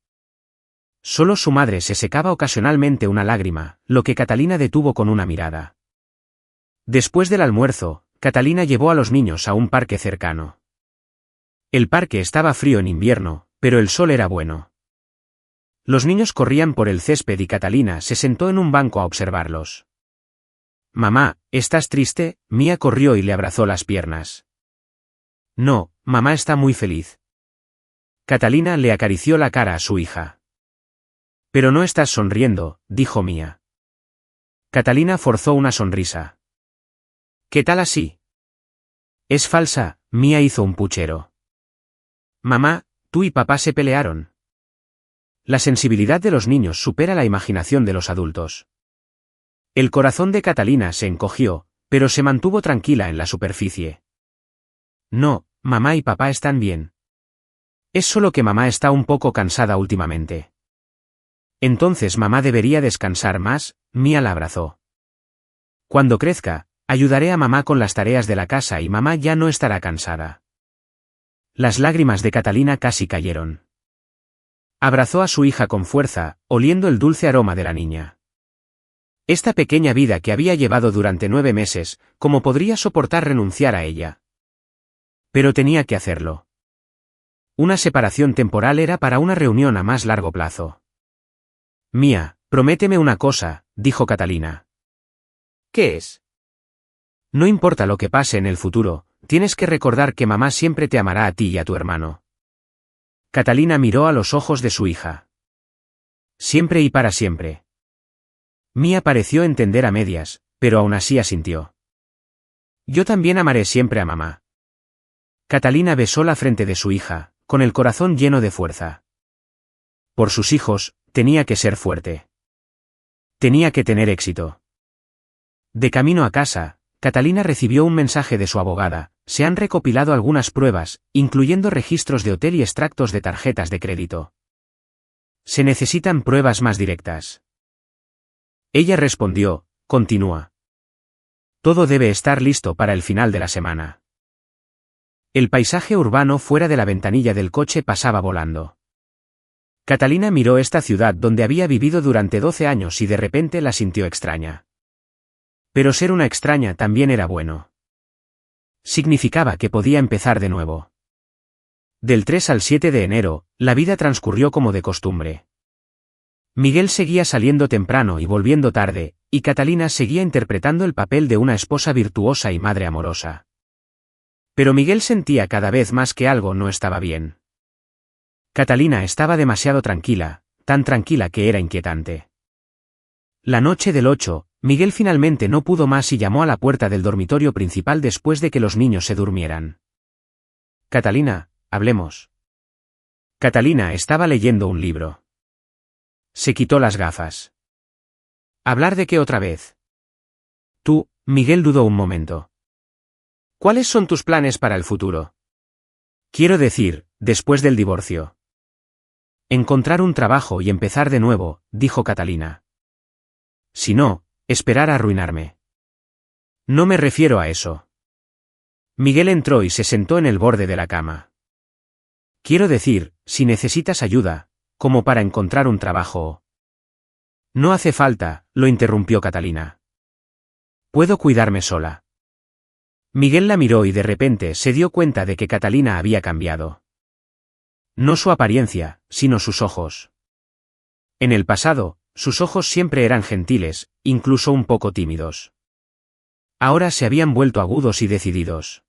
Speaker 1: Solo su madre se secaba ocasionalmente una lágrima, lo que Catalina detuvo con una mirada. Después del almuerzo, Catalina llevó a los niños a un parque cercano. El parque estaba frío en invierno, pero el sol era bueno. Los niños corrían por el césped y Catalina se sentó en un banco a observarlos. Mamá, ¿estás triste? Mía corrió y le abrazó las piernas. No, mamá está muy feliz. Catalina le acarició la cara a su hija. Pero no estás sonriendo, dijo Mía. Catalina forzó una sonrisa. ¿Qué tal así? Es falsa, Mía hizo un puchero. Mamá, tú y papá se pelearon. La sensibilidad de los niños supera la imaginación de los adultos. El corazón de Catalina se encogió, pero se mantuvo tranquila en la superficie. No, mamá y papá están bien. Es solo que mamá está un poco cansada últimamente. Entonces mamá debería descansar más, Mía la abrazó. Cuando crezca, ayudaré a mamá con las tareas de la casa y mamá ya no estará cansada. Las lágrimas de Catalina casi cayeron. Abrazó a su hija con fuerza, oliendo el dulce aroma de la niña. Esta pequeña vida que había llevado durante 9 meses, ¿cómo podría soportar renunciar a ella? Pero tenía que hacerlo. Una separación temporal era para una reunión a más largo plazo. Mía, prométeme una cosa, dijo Catalina. ¿Qué es? No importa lo que pase en el futuro, tienes que recordar que mamá siempre te amará a ti y a tu hermano. Catalina miró a los ojos de su hija. Siempre y para siempre. Mía pareció entender a medias, pero aún así asintió. Yo también amaré siempre a mamá. Catalina besó la frente de su hija, con el corazón lleno de fuerza. Por sus hijos, tenía que ser fuerte. Tenía que tener éxito. De camino a casa, Catalina recibió un mensaje de su abogada. Se han recopilado algunas pruebas, incluyendo registros de hotel y extractos de tarjetas de crédito. Se necesitan pruebas más directas. Ella respondió, continúa. Todo debe estar listo para el final de la semana. El paisaje urbano fuera de la ventanilla del coche pasaba volando. Catalina miró esta ciudad donde había vivido durante 12 años y de repente la sintió extraña. Pero ser una extraña también era bueno. Significaba que podía empezar de nuevo. Del 3 al 7 de enero, la vida transcurrió como de costumbre. Miguel seguía saliendo temprano y volviendo tarde, y Catalina seguía interpretando el papel de una esposa virtuosa y madre amorosa. Pero Miguel sentía cada vez más que algo no estaba bien. Catalina estaba demasiado tranquila, tan tranquila que era inquietante. La noche del 8, Miguel finalmente no pudo más y llamó a la puerta del dormitorio principal después de que los niños se durmieran. Catalina, hablemos. Catalina estaba leyendo un libro. Se quitó las gafas. ¿Hablar de qué otra vez? Tú, Miguel dudó un momento. ¿Cuáles son tus planes para el futuro? Quiero decir, después del divorcio. Encontrar un trabajo y empezar de nuevo, dijo Catalina. Si no, esperar a arruinarme. No me refiero a eso. Miguel entró y se sentó en el borde de la cama. Quiero decir, si necesitas ayuda, como para encontrar un trabajo. No hace falta, lo interrumpió Catalina. Puedo cuidarme sola. Miguel la miró y de repente se dio cuenta de que Catalina había cambiado. No su apariencia, sino sus ojos. En el pasado, sus ojos siempre eran gentiles, incluso un poco tímidos. Ahora se habían vuelto agudos y decididos.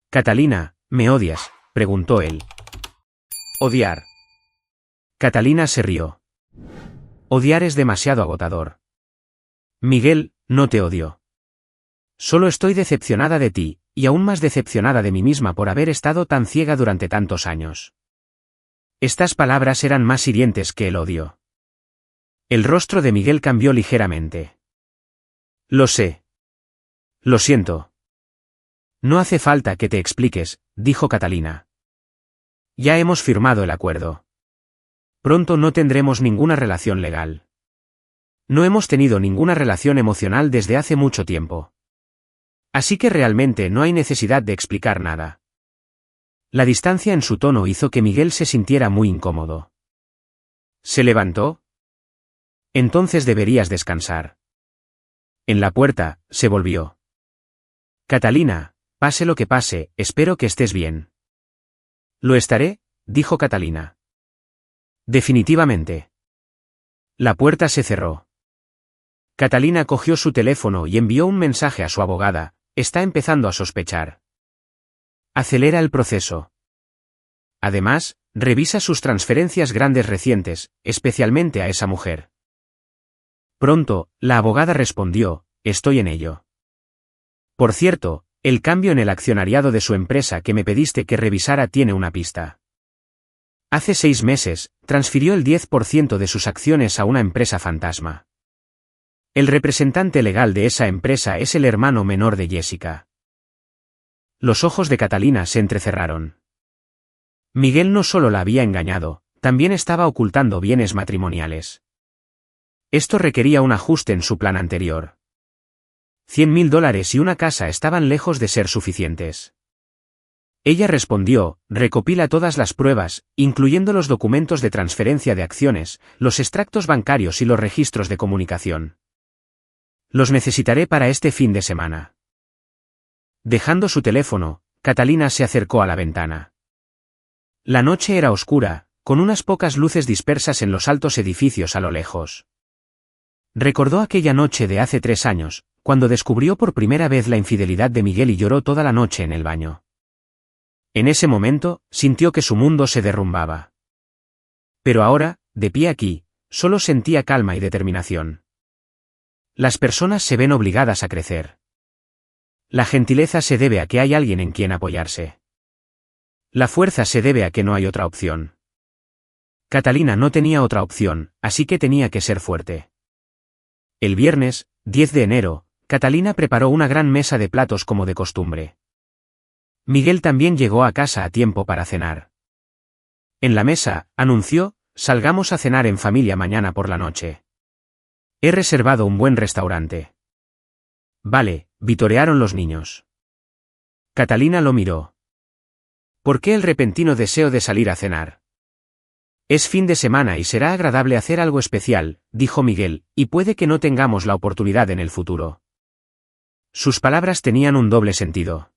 Speaker 1: «Catalina, ¿me odias?», preguntó él. «Odiar». Catalina se rió. «Odiar es demasiado agotador». «Miguel, no te odio. Solo estoy decepcionada de ti, y aún más decepcionada de mí misma por haber estado tan ciega durante tantos años». Estas palabras eran más hirientes que el odio. El rostro de Miguel cambió ligeramente. «Lo sé. Lo siento». «No hace falta que te expliques», dijo Catalina. «Ya hemos firmado el acuerdo. Pronto no tendremos ninguna relación legal. No hemos tenido ninguna relación emocional desde hace mucho tiempo. Así que realmente no hay necesidad de explicar nada». La distancia en su tono hizo que Miguel se sintiera muy incómodo. ¿Se levantó? «Entonces deberías descansar». En la puerta, se volvió. «Catalina, pase lo que pase, espero que estés bien». «Lo estaré», dijo Catalina. «Definitivamente». La puerta se cerró. Catalina cogió su teléfono y envió un mensaje a su abogada: «Está empezando a sospechar. Acelera el proceso. Además, revisa sus transferencias grandes recientes, especialmente a esa mujer». Pronto, la abogada respondió: «Estoy en ello. Por cierto, el cambio en el accionariado de su empresa que me pediste que revisara tiene una pista. Hace 6 meses, transfirió el 10% de sus acciones a una empresa fantasma. El representante legal de esa empresa es el hermano menor de Jessica». Los ojos de Catalina se entrecerraron. Miguel no solo la había engañado, también estaba ocultando bienes matrimoniales. Esto requería un ajuste en su plan anterior. $100.000 y una casa estaban lejos de ser suficientes. Ella respondió: «Recopila todas las pruebas, incluyendo los documentos de transferencia de acciones, los extractos bancarios y los registros de comunicación. Los necesitaré para este fin de semana». Dejando su teléfono, Catalina se acercó a la ventana. La noche era oscura, con unas pocas luces dispersas en los altos edificios a lo lejos. Recordó aquella noche de hace 3 años, cuando descubrió por primera vez la infidelidad de Miguel y lloró toda la noche en el baño. En ese momento, sintió que su mundo se derrumbaba. Pero ahora, de pie aquí, solo sentía calma y determinación. Las personas se ven obligadas a crecer. La gentileza se debe a que hay alguien en quien apoyarse. La fuerza se debe a que no hay otra opción. Catalina no tenía otra opción, así que tenía que ser fuerte. El viernes, 10 de enero, Catalina preparó una gran mesa de platos como de costumbre. Miguel también llegó a casa a tiempo para cenar. En la mesa, anunció: «Salgamos a cenar en familia mañana por la noche. He reservado un buen restaurante». «Vale», vitorearon los niños. Catalina lo miró. «¿Por qué el repentino deseo de salir a cenar?» «Es fin de semana y será agradable hacer algo especial», dijo Miguel, «y puede que no tengamos la oportunidad en el futuro». Sus palabras tenían un doble sentido.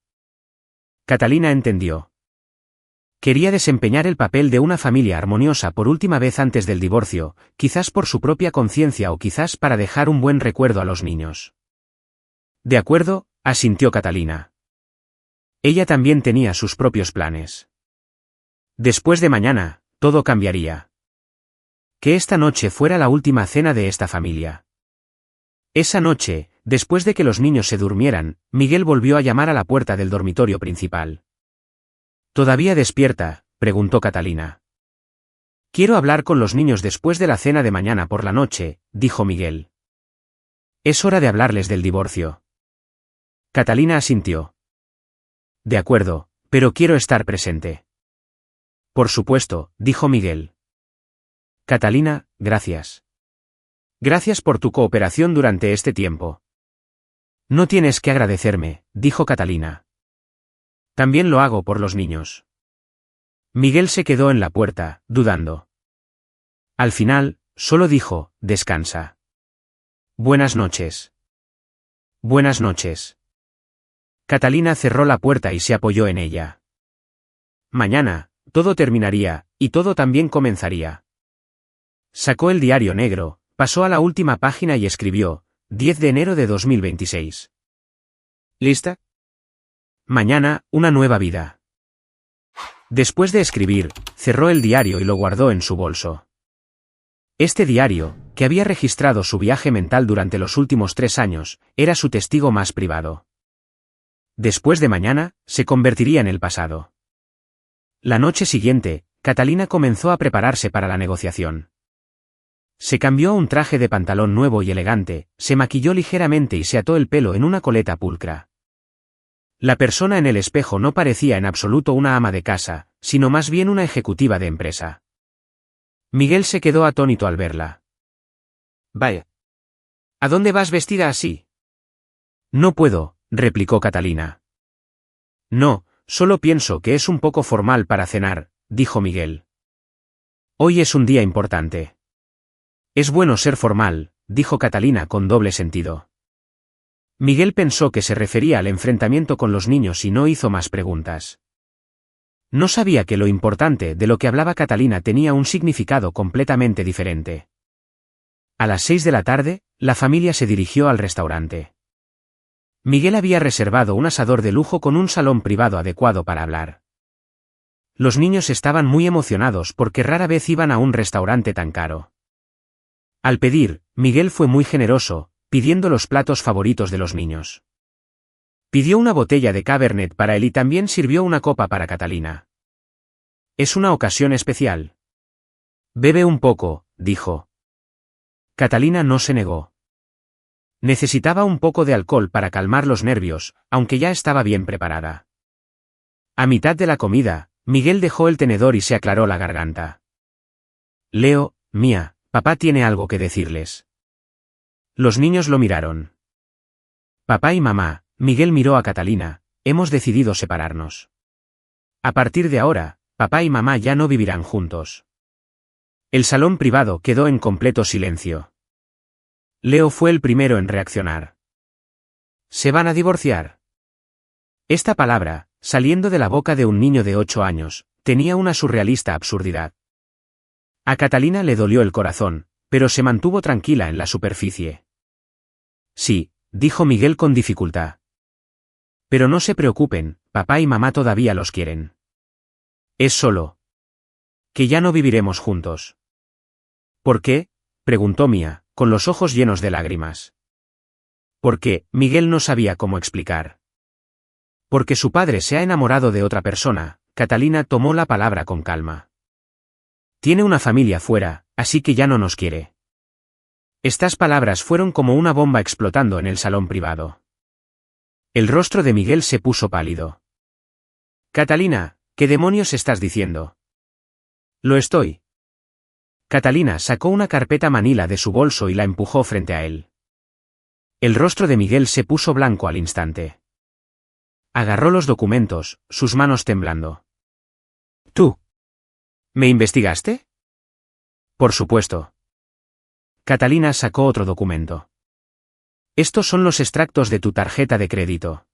Speaker 1: Catalina entendió. Quería desempeñar el papel de una familia armoniosa por última vez antes del divorcio, quizás por su propia conciencia o quizás para dejar un buen recuerdo a los niños. «De acuerdo», asintió Catalina. Ella también tenía sus propios planes. Después de mañana, todo cambiaría. Que esta noche fuera la última cena de esta familia. Esa noche, después de que los niños se durmieran, Miguel volvió a llamar a la puerta del dormitorio principal. «¿Todavía despierta?», preguntó Catalina. «Quiero hablar con los niños después de la cena de mañana por la noche», dijo Miguel. «Es hora de hablarles del divorcio». Catalina asintió. «De acuerdo, pero quiero estar presente». «Por supuesto», dijo Miguel. «Catalina, gracias. Gracias por tu cooperación durante este tiempo». «No tienes que agradecerme», dijo Catalina. «También lo hago por los niños». Miguel se quedó en la puerta, dudando. Al final, solo dijo: «Descansa». «Buenas noches». «Buenas noches». Catalina cerró la puerta y se apoyó en ella. Mañana, todo terminaría, y todo también comenzaría. Sacó el diario negro, pasó a la última página y escribió, 10 de enero de 2026.
Speaker 2: ¿Lista?
Speaker 1: Mañana, una nueva vida. Después de escribir, cerró el diario y lo guardó en su bolso. Este diario, que había registrado su viaje mental durante los últimos 3 años, era su testigo más privado. Después de mañana, se convertiría en el pasado. La noche siguiente, Catalina comenzó a prepararse para la negociación. Se cambió a un traje de pantalón nuevo y elegante, se maquilló ligeramente y se ató el pelo en una coleta pulcra. La persona en el espejo no parecía en absoluto una ama de casa, sino más bien una ejecutiva de empresa. Miguel se quedó atónito al verla.
Speaker 2: Vaya.
Speaker 1: ¿A dónde vas vestida así? No puedo, replicó Catalina. No, solo pienso que es un poco formal para cenar, dijo Miguel. Hoy es un día importante. Es bueno ser formal, dijo Catalina con doble sentido. Miguel pensó que se refería al enfrentamiento con los niños y no hizo más preguntas. No sabía que lo importante de lo que hablaba Catalina tenía un significado completamente diferente. A las 6 de la tarde, la familia se dirigió al restaurante. Miguel había reservado un asador de lujo con un salón privado adecuado para hablar. Los niños estaban muy emocionados porque rara vez iban a un restaurante tan caro. Al pedir, Miguel fue muy generoso, pidiendo los platos favoritos de los niños. Pidió una botella de Cabernet para él y también sirvió una copa para Catalina. Es una ocasión especial. Bebe un poco, dijo. Catalina no se negó. Necesitaba un poco de alcohol para calmar los nervios, aunque ya estaba bien preparada. A mitad de la comida, Miguel dejó el tenedor y se aclaró la garganta. Leo, Mía, papá tiene algo que decirles. Los niños lo miraron. Papá y mamá, Miguel miró a Catalina, hemos decidido separarnos. A partir de ahora, papá y mamá ya no vivirán juntos. El salón privado quedó en completo silencio. Leo fue el primero en reaccionar. ¿Se van a divorciar? Esta palabra, saliendo de la boca de un niño de 8 años, tenía una surrealista absurdidad. A Catalina le dolió el corazón, pero se mantuvo tranquila en la superficie. Sí, dijo Miguel con dificultad. Pero no se preocupen, papá y mamá todavía los quieren. Es solo que ya no viviremos juntos. ¿Por qué?, preguntó Mía, con los ojos llenos de lágrimas. Porque, Miguel no sabía cómo explicar. Porque su padre se ha enamorado de otra persona, Catalina tomó la palabra con calma. Tiene una familia fuera, así que ya no nos quiere. Estas palabras fueron como una bomba explotando en el salón privado. El rostro de Miguel se puso pálido. Catalina, ¿qué demonios estás diciendo? Lo estoy. Catalina sacó una carpeta manila de su bolso y la empujó frente a él. El rostro de Miguel se puso blanco al instante. Agarró los documentos, sus manos temblando. ¿Tú? ¿Me investigaste? Por supuesto. Catalina sacó otro documento. Estos son los extractos de tu tarjeta de crédito.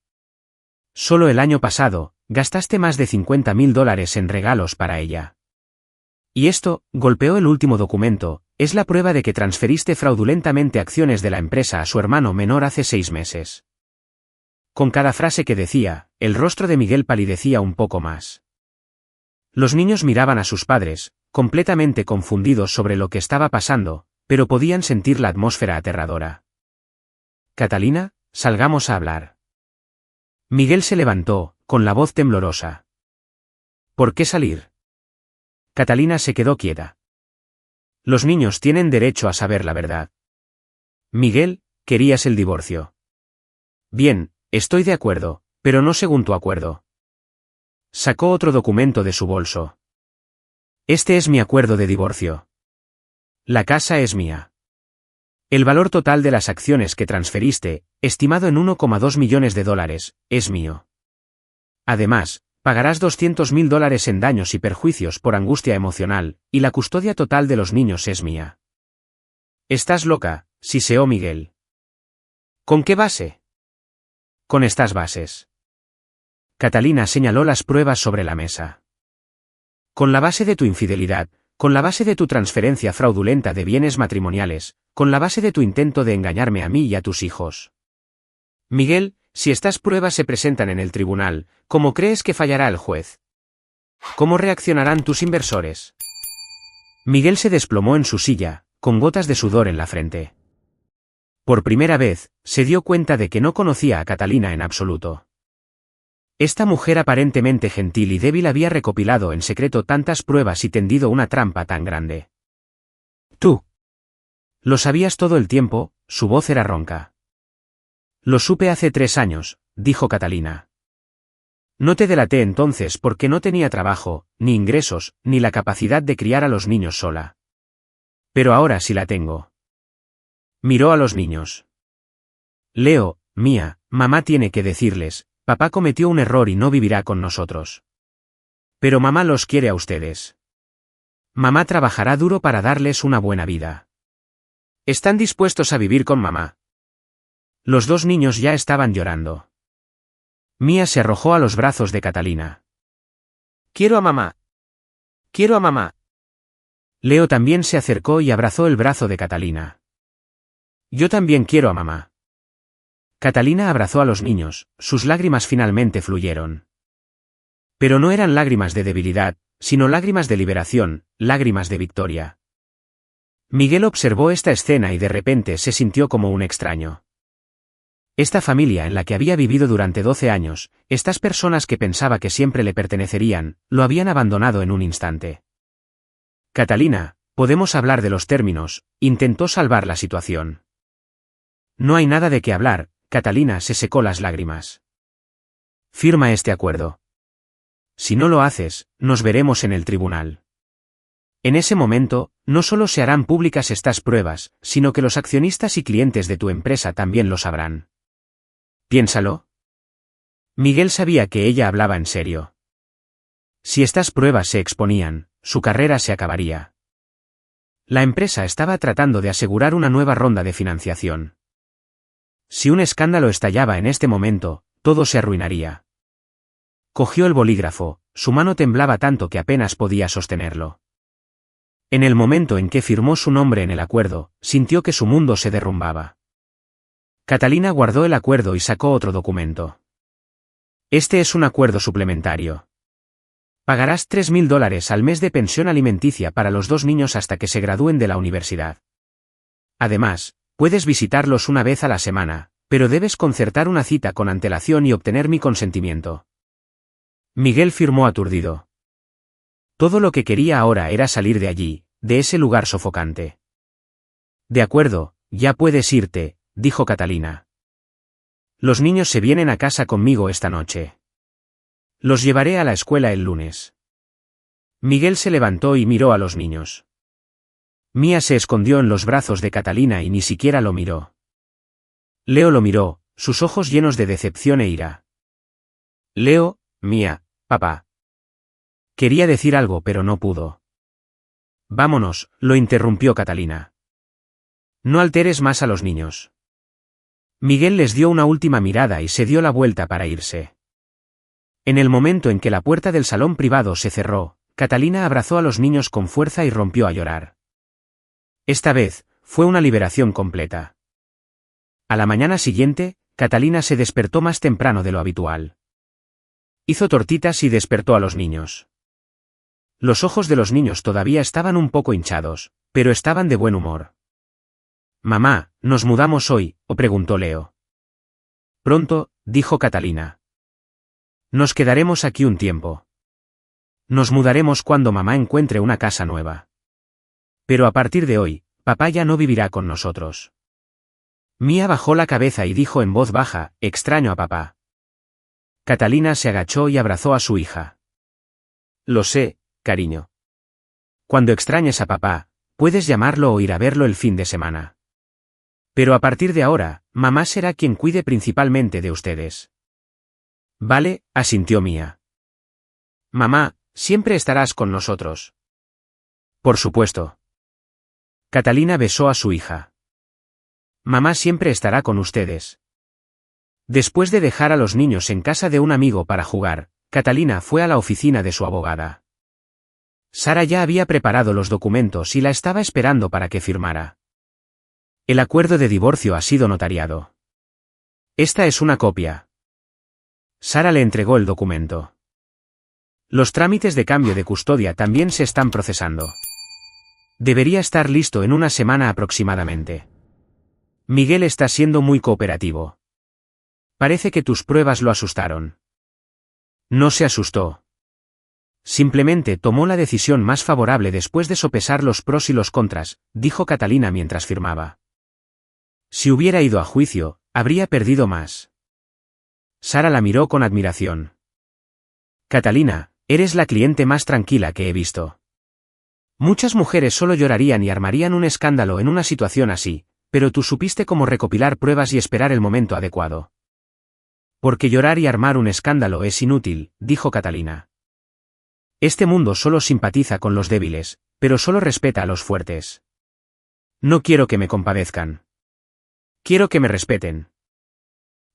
Speaker 1: Solo el año pasado, gastaste más de $50.000 en regalos para ella. Y esto, golpeó el último documento, es la prueba de que transferiste fraudulentamente acciones de la empresa a su hermano menor hace 6 meses. Con cada frase que decía, el rostro de Miguel palidecía un poco más. Los niños miraban a sus padres, completamente confundidos sobre lo que estaba pasando, pero podían sentir la atmósfera aterradora. Catalina, salgamos a hablar. Miguel se levantó, con la voz temblorosa. ¿Por qué salir? Catalina se quedó quieta. Los niños tienen derecho a saber la verdad. Miguel, querías el divorcio. Bien, estoy de acuerdo, pero no según tu acuerdo. Sacó otro documento de su bolso. Este es mi acuerdo de divorcio. La casa es mía. El valor total de las acciones que transferiste, estimado en $1,2 millones, es mío. Además, pagarás $200.000 en daños y perjuicios por angustia emocional, y la custodia total de los niños es mía. Estás loca, siseó Miguel. ¿Con qué base? Con estas bases. Catalina señaló las pruebas sobre la mesa. Con la base de tu infidelidad, con la base de tu transferencia fraudulenta de bienes matrimoniales, con la base de tu intento de engañarme a mí y a tus hijos. Miguel, si estas pruebas se presentan en el tribunal, ¿cómo crees que fallará el juez? ¿Cómo reaccionarán tus inversores? Miguel se desplomó en su silla, con gotas de sudor en la frente. Por primera vez, se dio cuenta de que no conocía a Catalina en absoluto. Esta mujer aparentemente gentil y débil había recopilado en secreto tantas pruebas y tendido una trampa tan grande. Tú. Lo sabías todo el tiempo, su voz era ronca. Lo supe hace 3 años, dijo Catalina. No te delaté entonces porque no tenía trabajo, ni ingresos, ni la capacidad de criar a los niños sola. Pero ahora sí la tengo. Miró a los niños. Leo, Mía, mamá tiene que decirles, papá cometió un error y no vivirá con nosotros. Pero mamá los quiere a ustedes. Mamá trabajará duro para darles una buena vida. ¿Están dispuestos a vivir con mamá? Los 2 niños ya estaban llorando. Mía se arrojó a los brazos de Catalina. Quiero a mamá. Quiero a mamá. Leo también se acercó y abrazó el brazo de Catalina. Yo también quiero a mamá. Catalina abrazó a los niños, sus lágrimas finalmente fluyeron. Pero no eran lágrimas de debilidad, sino lágrimas de liberación, lágrimas de victoria. Miguel observó esta escena y de repente se sintió como un extraño. Esta familia en la que había vivido durante 12 años, estas personas que pensaba que siempre le pertenecerían, lo habían abandonado en un instante. Catalina, podemos hablar de los términos, intentó salvar la situación. No hay nada de qué hablar, Catalina se secó las lágrimas. Firma este acuerdo. Si no lo haces, nos veremos en el tribunal. En ese momento, no solo se harán públicas estas pruebas, sino que los accionistas y clientes de tu empresa también lo sabrán. Piénsalo. Miguel sabía que ella hablaba en serio. Si estas pruebas se exponían, su carrera se acabaría. La empresa estaba tratando de asegurar una nueva ronda de financiación. Si un escándalo estallaba en este momento, todo se arruinaría. Cogió el bolígrafo, su mano temblaba tanto que apenas podía sostenerlo. En el momento en que firmó su nombre en el acuerdo, sintió que su mundo se derrumbaba. Catalina guardó el acuerdo y sacó otro documento. Este es un acuerdo suplementario. Pagarás $3.000 al mes de pensión alimenticia para los 2 niños hasta que se gradúen de la universidad. Además, puedes visitarlos una vez a la semana, pero debes concertar una cita con antelación y obtener mi consentimiento. Miguel firmó aturdido. Todo lo que quería ahora era salir de allí, de ese lugar sofocante. De acuerdo, ya puedes irte, dijo Catalina. Los niños se vienen a casa conmigo esta noche. Los llevaré a la escuela el lunes. Miguel se levantó y miró a los niños. Mía se escondió en los brazos de Catalina y ni siquiera lo miró. Leo lo miró, sus ojos llenos de decepción e ira. Leo, Mía, papá. Quería decir algo pero no pudo. Vámonos, lo interrumpió Catalina. No alteres más a los niños. Miguel les dio una última mirada y se dio la vuelta para irse. En el momento en que la puerta del salón privado se cerró, Catalina abrazó a los niños con fuerza y rompió a llorar. Esta vez, fue una liberación completa. A la mañana siguiente, Catalina se despertó más temprano de lo habitual. Hizo tortitas y despertó a los niños. Los ojos de los niños todavía estaban un poco hinchados, pero estaban de buen humor. Mamá, ¿nos mudamos hoy?, o preguntó Leo. Pronto, dijo Catalina. Nos quedaremos aquí un tiempo. Nos mudaremos cuando mamá encuentre una casa nueva. Pero a partir de hoy, papá ya no vivirá con nosotros. Mía bajó la cabeza y dijo en voz baja, extraño a papá. Catalina se agachó y abrazó a su hija. Lo sé, cariño. Cuando extrañes a papá, puedes llamarlo o ir a verlo el fin de semana. Pero a partir de ahora, mamá será quien cuide principalmente de ustedes. Vale, asintió Mía. Mamá, siempre estarás con nosotros. Por supuesto. Catalina besó a su hija. Mamá siempre estará con ustedes. Después de dejar a los niños en casa de un amigo para jugar, Catalina fue a la oficina de su abogada. Sara ya había preparado los documentos y la estaba esperando para que firmara. El acuerdo de divorcio ha sido notariado. Esta es una copia. Sara le entregó el documento. Los trámites de cambio de custodia también se están procesando. Debería estar listo en una semana aproximadamente. Miguel está siendo muy cooperativo. Parece que tus pruebas lo asustaron. No se asustó. Simplemente tomó la decisión más favorable después de sopesar los pros y los contras, dijo Catalina mientras firmaba. Si hubiera ido a juicio, habría perdido más. Sara la miró con admiración. Catalina, eres la cliente más tranquila que he visto. Muchas mujeres solo llorarían y armarían un escándalo en una situación así, pero tú supiste cómo recopilar pruebas y esperar el momento adecuado. Porque llorar y armar un escándalo es inútil, dijo Catalina. Este mundo solo simpatiza con los débiles, pero solo respeta a los fuertes. No quiero que me compadezcan. Quiero que me respeten.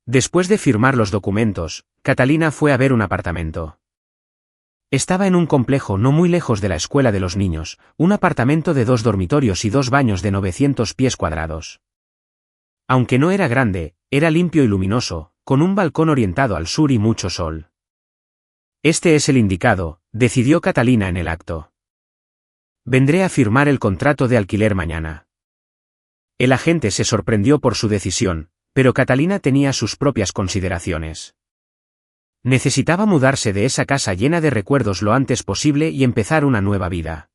Speaker 1: Después de firmar los documentos, Catalina fue a ver un apartamento. Estaba en un complejo no muy lejos de la escuela de los niños, un apartamento de 2 dormitorios y 2 baños de 900 pies cuadrados. Aunque no era grande, era limpio y luminoso, con un balcón orientado al sur y mucho sol. Este es el indicado, decidió Catalina en el acto. Vendré a firmar el contrato de alquiler mañana. El agente se sorprendió por su decisión, pero Catalina tenía sus propias consideraciones. Necesitaba mudarse de esa casa llena de recuerdos lo antes posible y empezar una nueva vida.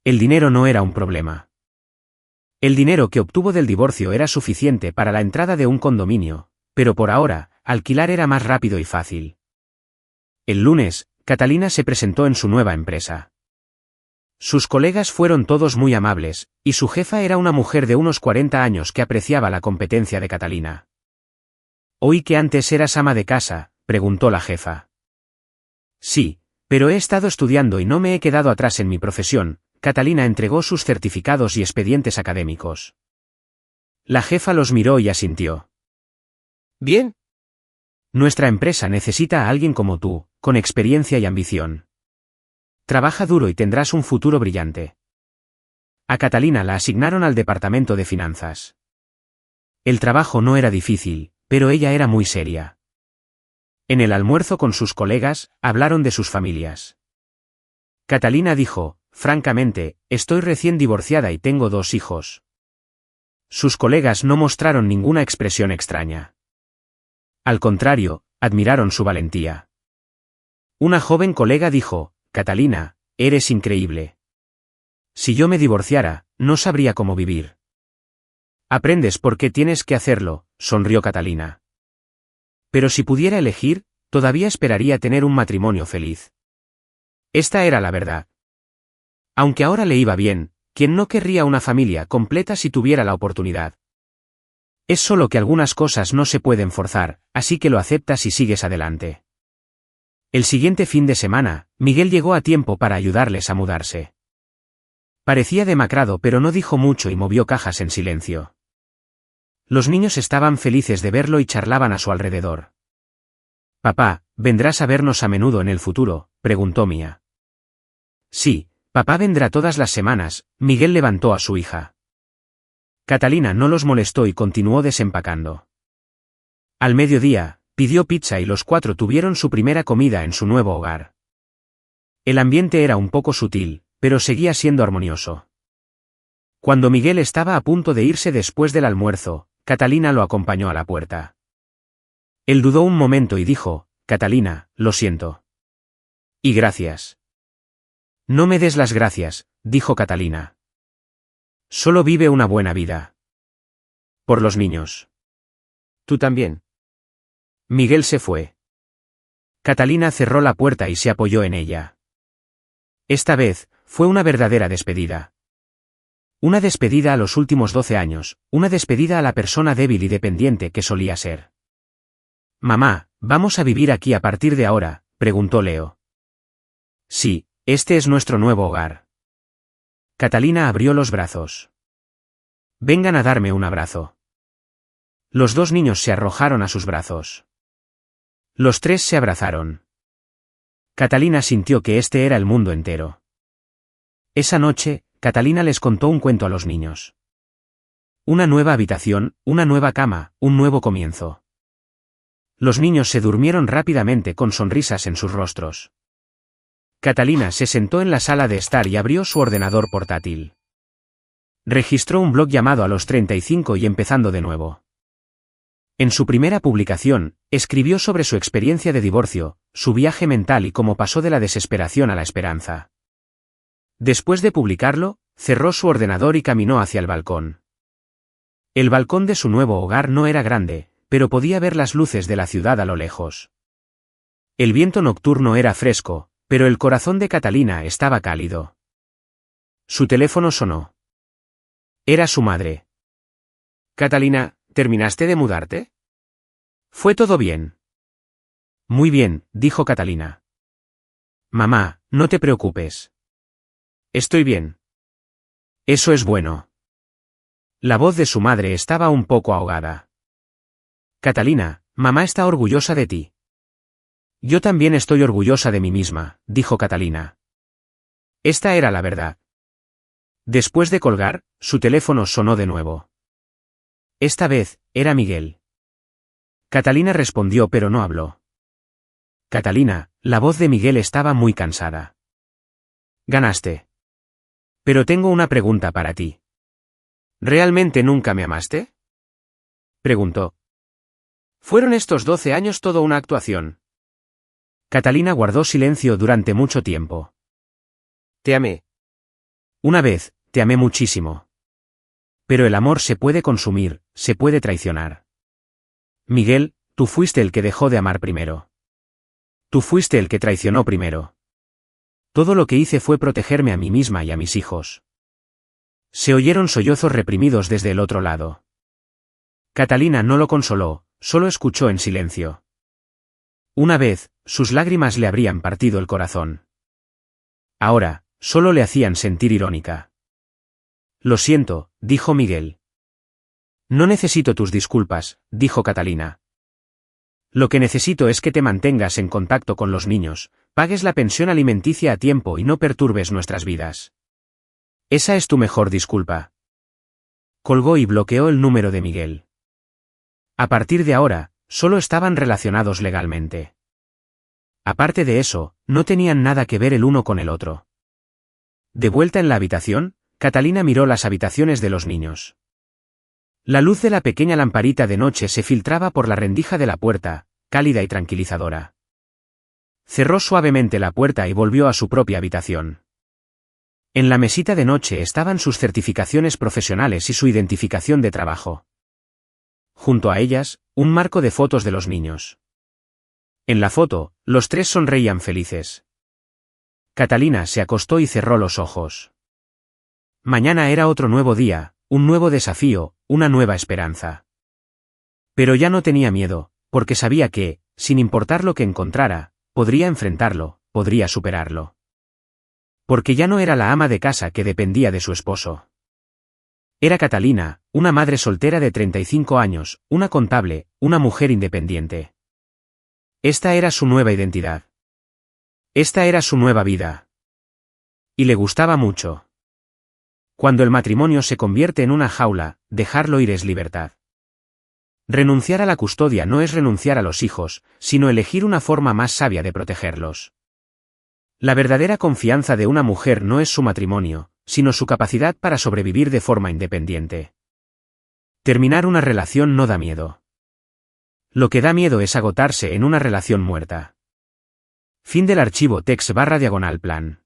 Speaker 1: El dinero no era un problema. El dinero que obtuvo del divorcio era suficiente para la entrada de un condominio, pero por ahora, alquilar era más rápido y fácil. El lunes, Catalina se presentó en su nueva empresa. Sus colegas fueron todos muy amables, y su jefa era una mujer de unos 40 años que apreciaba la competencia de Catalina. «¿Oí que antes eras ama de casa?», preguntó la jefa. «Sí, pero he estado estudiando y no me he quedado atrás en mi profesión», Catalina entregó sus certificados y expedientes académicos. La jefa los miró y asintió. «Bien. Nuestra empresa necesita a alguien como tú, con experiencia y ambición. Trabaja duro y tendrás un futuro brillante». A Catalina la asignaron al departamento de finanzas. El trabajo no era difícil, pero ella era muy seria. En el almuerzo con sus colegas, hablaron de sus familias. Catalina dijo, «Francamente, estoy recién divorciada y tengo 2 hijos». Sus colegas no mostraron ninguna expresión extraña. Al contrario, admiraron su valentía. Una joven colega dijo, «Catalina, eres increíble. Si yo me divorciara, no sabría cómo vivir». «Aprendes porque tienes que hacerlo», sonrió Catalina. «Pero si pudiera elegir, todavía esperaría tener un matrimonio feliz». Esta era la verdad. Aunque ahora le iba bien, ¿quién no querría una familia completa si tuviera la oportunidad? Es solo que algunas cosas no se pueden forzar, así que lo aceptas y sigues adelante. El siguiente fin de semana, Miguel llegó a tiempo para ayudarles a mudarse. Parecía demacrado pero no dijo mucho y movió cajas en silencio. Los niños estaban felices de verlo y charlaban a su alrededor. «Papá, ¿vendrás a vernos a menudo en el futuro?», preguntó Mía. «Sí, papá vendrá todas las semanas», Miguel levantó a su hija. Catalina no los molestó y continuó desempacando. Al mediodía, pidió pizza y los 4 tuvieron su primera comida en su nuevo hogar. El ambiente era un poco sutil, pero seguía siendo armonioso. Cuando Miguel estaba a punto de irse después del almuerzo, Catalina lo acompañó a la puerta. Él dudó un momento y dijo, «Catalina, lo siento». «Y gracias». «No me des las gracias», dijo Catalina. «Solo vive una buena vida. Por los niños. Tú también». Miguel se fue. Catalina cerró la puerta y se apoyó en ella. Esta vez, fue una verdadera despedida. Una despedida a los últimos 12 años, una despedida a la persona débil y dependiente que solía ser. «Mamá, ¿vamos a vivir aquí a partir de ahora?», preguntó Leo. «Sí, este es nuestro nuevo hogar». Catalina abrió los brazos. «Vengan a darme un abrazo». Los 2 niños se arrojaron a sus brazos. Los 3 se abrazaron. Catalina sintió que este era el mundo entero. Esa noche, Catalina les contó un cuento a los niños. Una nueva habitación, una nueva cama, un nuevo comienzo. Los niños se durmieron rápidamente con sonrisas en sus rostros. Catalina se sentó en la sala de estar y abrió su ordenador portátil. Registró un blog llamado A los 35 y empezando de nuevo. En su primera publicación, escribió sobre su experiencia de divorcio, su viaje mental y cómo pasó de la desesperación a la esperanza. Después de publicarlo, cerró su ordenador y caminó hacia el balcón. El balcón de su nuevo hogar no era grande, pero podía ver las luces de la ciudad a lo lejos. El viento nocturno era fresco, pero el corazón de Catalina estaba cálido. Su teléfono sonó. Era su madre. «Catalina, ¿terminaste de mudarte? ¿Fue todo bien?» «Muy bien», dijo Catalina. «Mamá, no te preocupes. Estoy bien». «Eso es bueno». La voz de su madre estaba un poco ahogada. «Catalina, mamá está orgullosa de ti». «Yo también estoy orgullosa de mí misma», dijo Catalina. Esta era la verdad. Después de colgar, su teléfono sonó de nuevo. Esta vez, era Miguel. Catalina respondió pero no habló. «Catalina», la voz de Miguel estaba muy cansada. «Ganaste. Pero tengo una pregunta para ti. ¿Realmente nunca me amaste?», preguntó. «¿Fueron estos 12 años todo una actuación?». Catalina guardó silencio durante mucho tiempo. «Te amé. Una vez, te amé muchísimo. Pero el amor se puede consumir, se puede traicionar. Miguel, tú fuiste el que dejó de amar primero. Tú fuiste el que traicionó primero. Todo lo que hice fue protegerme a mí misma y a mis hijos». Se oyeron sollozos reprimidos desde el otro lado. Catalina no lo consoló, solo escuchó en silencio. Una vez, sus lágrimas le habrían partido el corazón. Ahora, solo le hacían sentir irónica. «Lo siento», dijo Miguel. «No necesito tus disculpas», dijo Catalina. «Lo que necesito es que te mantengas en contacto con los niños, pagues la pensión alimenticia a tiempo y no perturbes nuestras vidas. Esa es tu mejor disculpa». Colgó y bloqueó el número de Miguel. A partir de ahora, solo estaban relacionados legalmente. Aparte de eso, no tenían nada que ver el uno con el otro. De vuelta en la habitación, Catalina miró las habitaciones de los niños. La luz de la pequeña lamparita de noche se filtraba por la rendija de la puerta, cálida y tranquilizadora. Cerró suavemente la puerta y volvió a su propia habitación. En la mesita de noche estaban sus certificaciones profesionales y su identificación de trabajo. Junto a ellas, un marco de fotos de los niños. En la foto, los tres sonreían felices. Catalina se acostó y cerró los ojos. Mañana era otro nuevo día, un nuevo desafío, una nueva esperanza. Pero ya no tenía miedo, porque sabía que, sin importar lo que encontrara, podría enfrentarlo, podría superarlo. Porque ya no era la ama de casa que dependía de su esposo. Era Catalina, una madre soltera de 35 años, una contable, una mujer independiente. Esta era su nueva identidad. Esta era su nueva vida. Y le gustaba mucho. Cuando el matrimonio se convierte en una jaula, dejarlo ir es libertad. Renunciar a la custodia no es renunciar a los hijos, sino elegir una forma más sabia de protegerlos. La verdadera confianza de una mujer no es su matrimonio, sino su capacidad para sobrevivir de forma independiente. Terminar una relación no da miedo. Lo que da miedo es agotarse en una relación muerta. Fin del archivo text /plan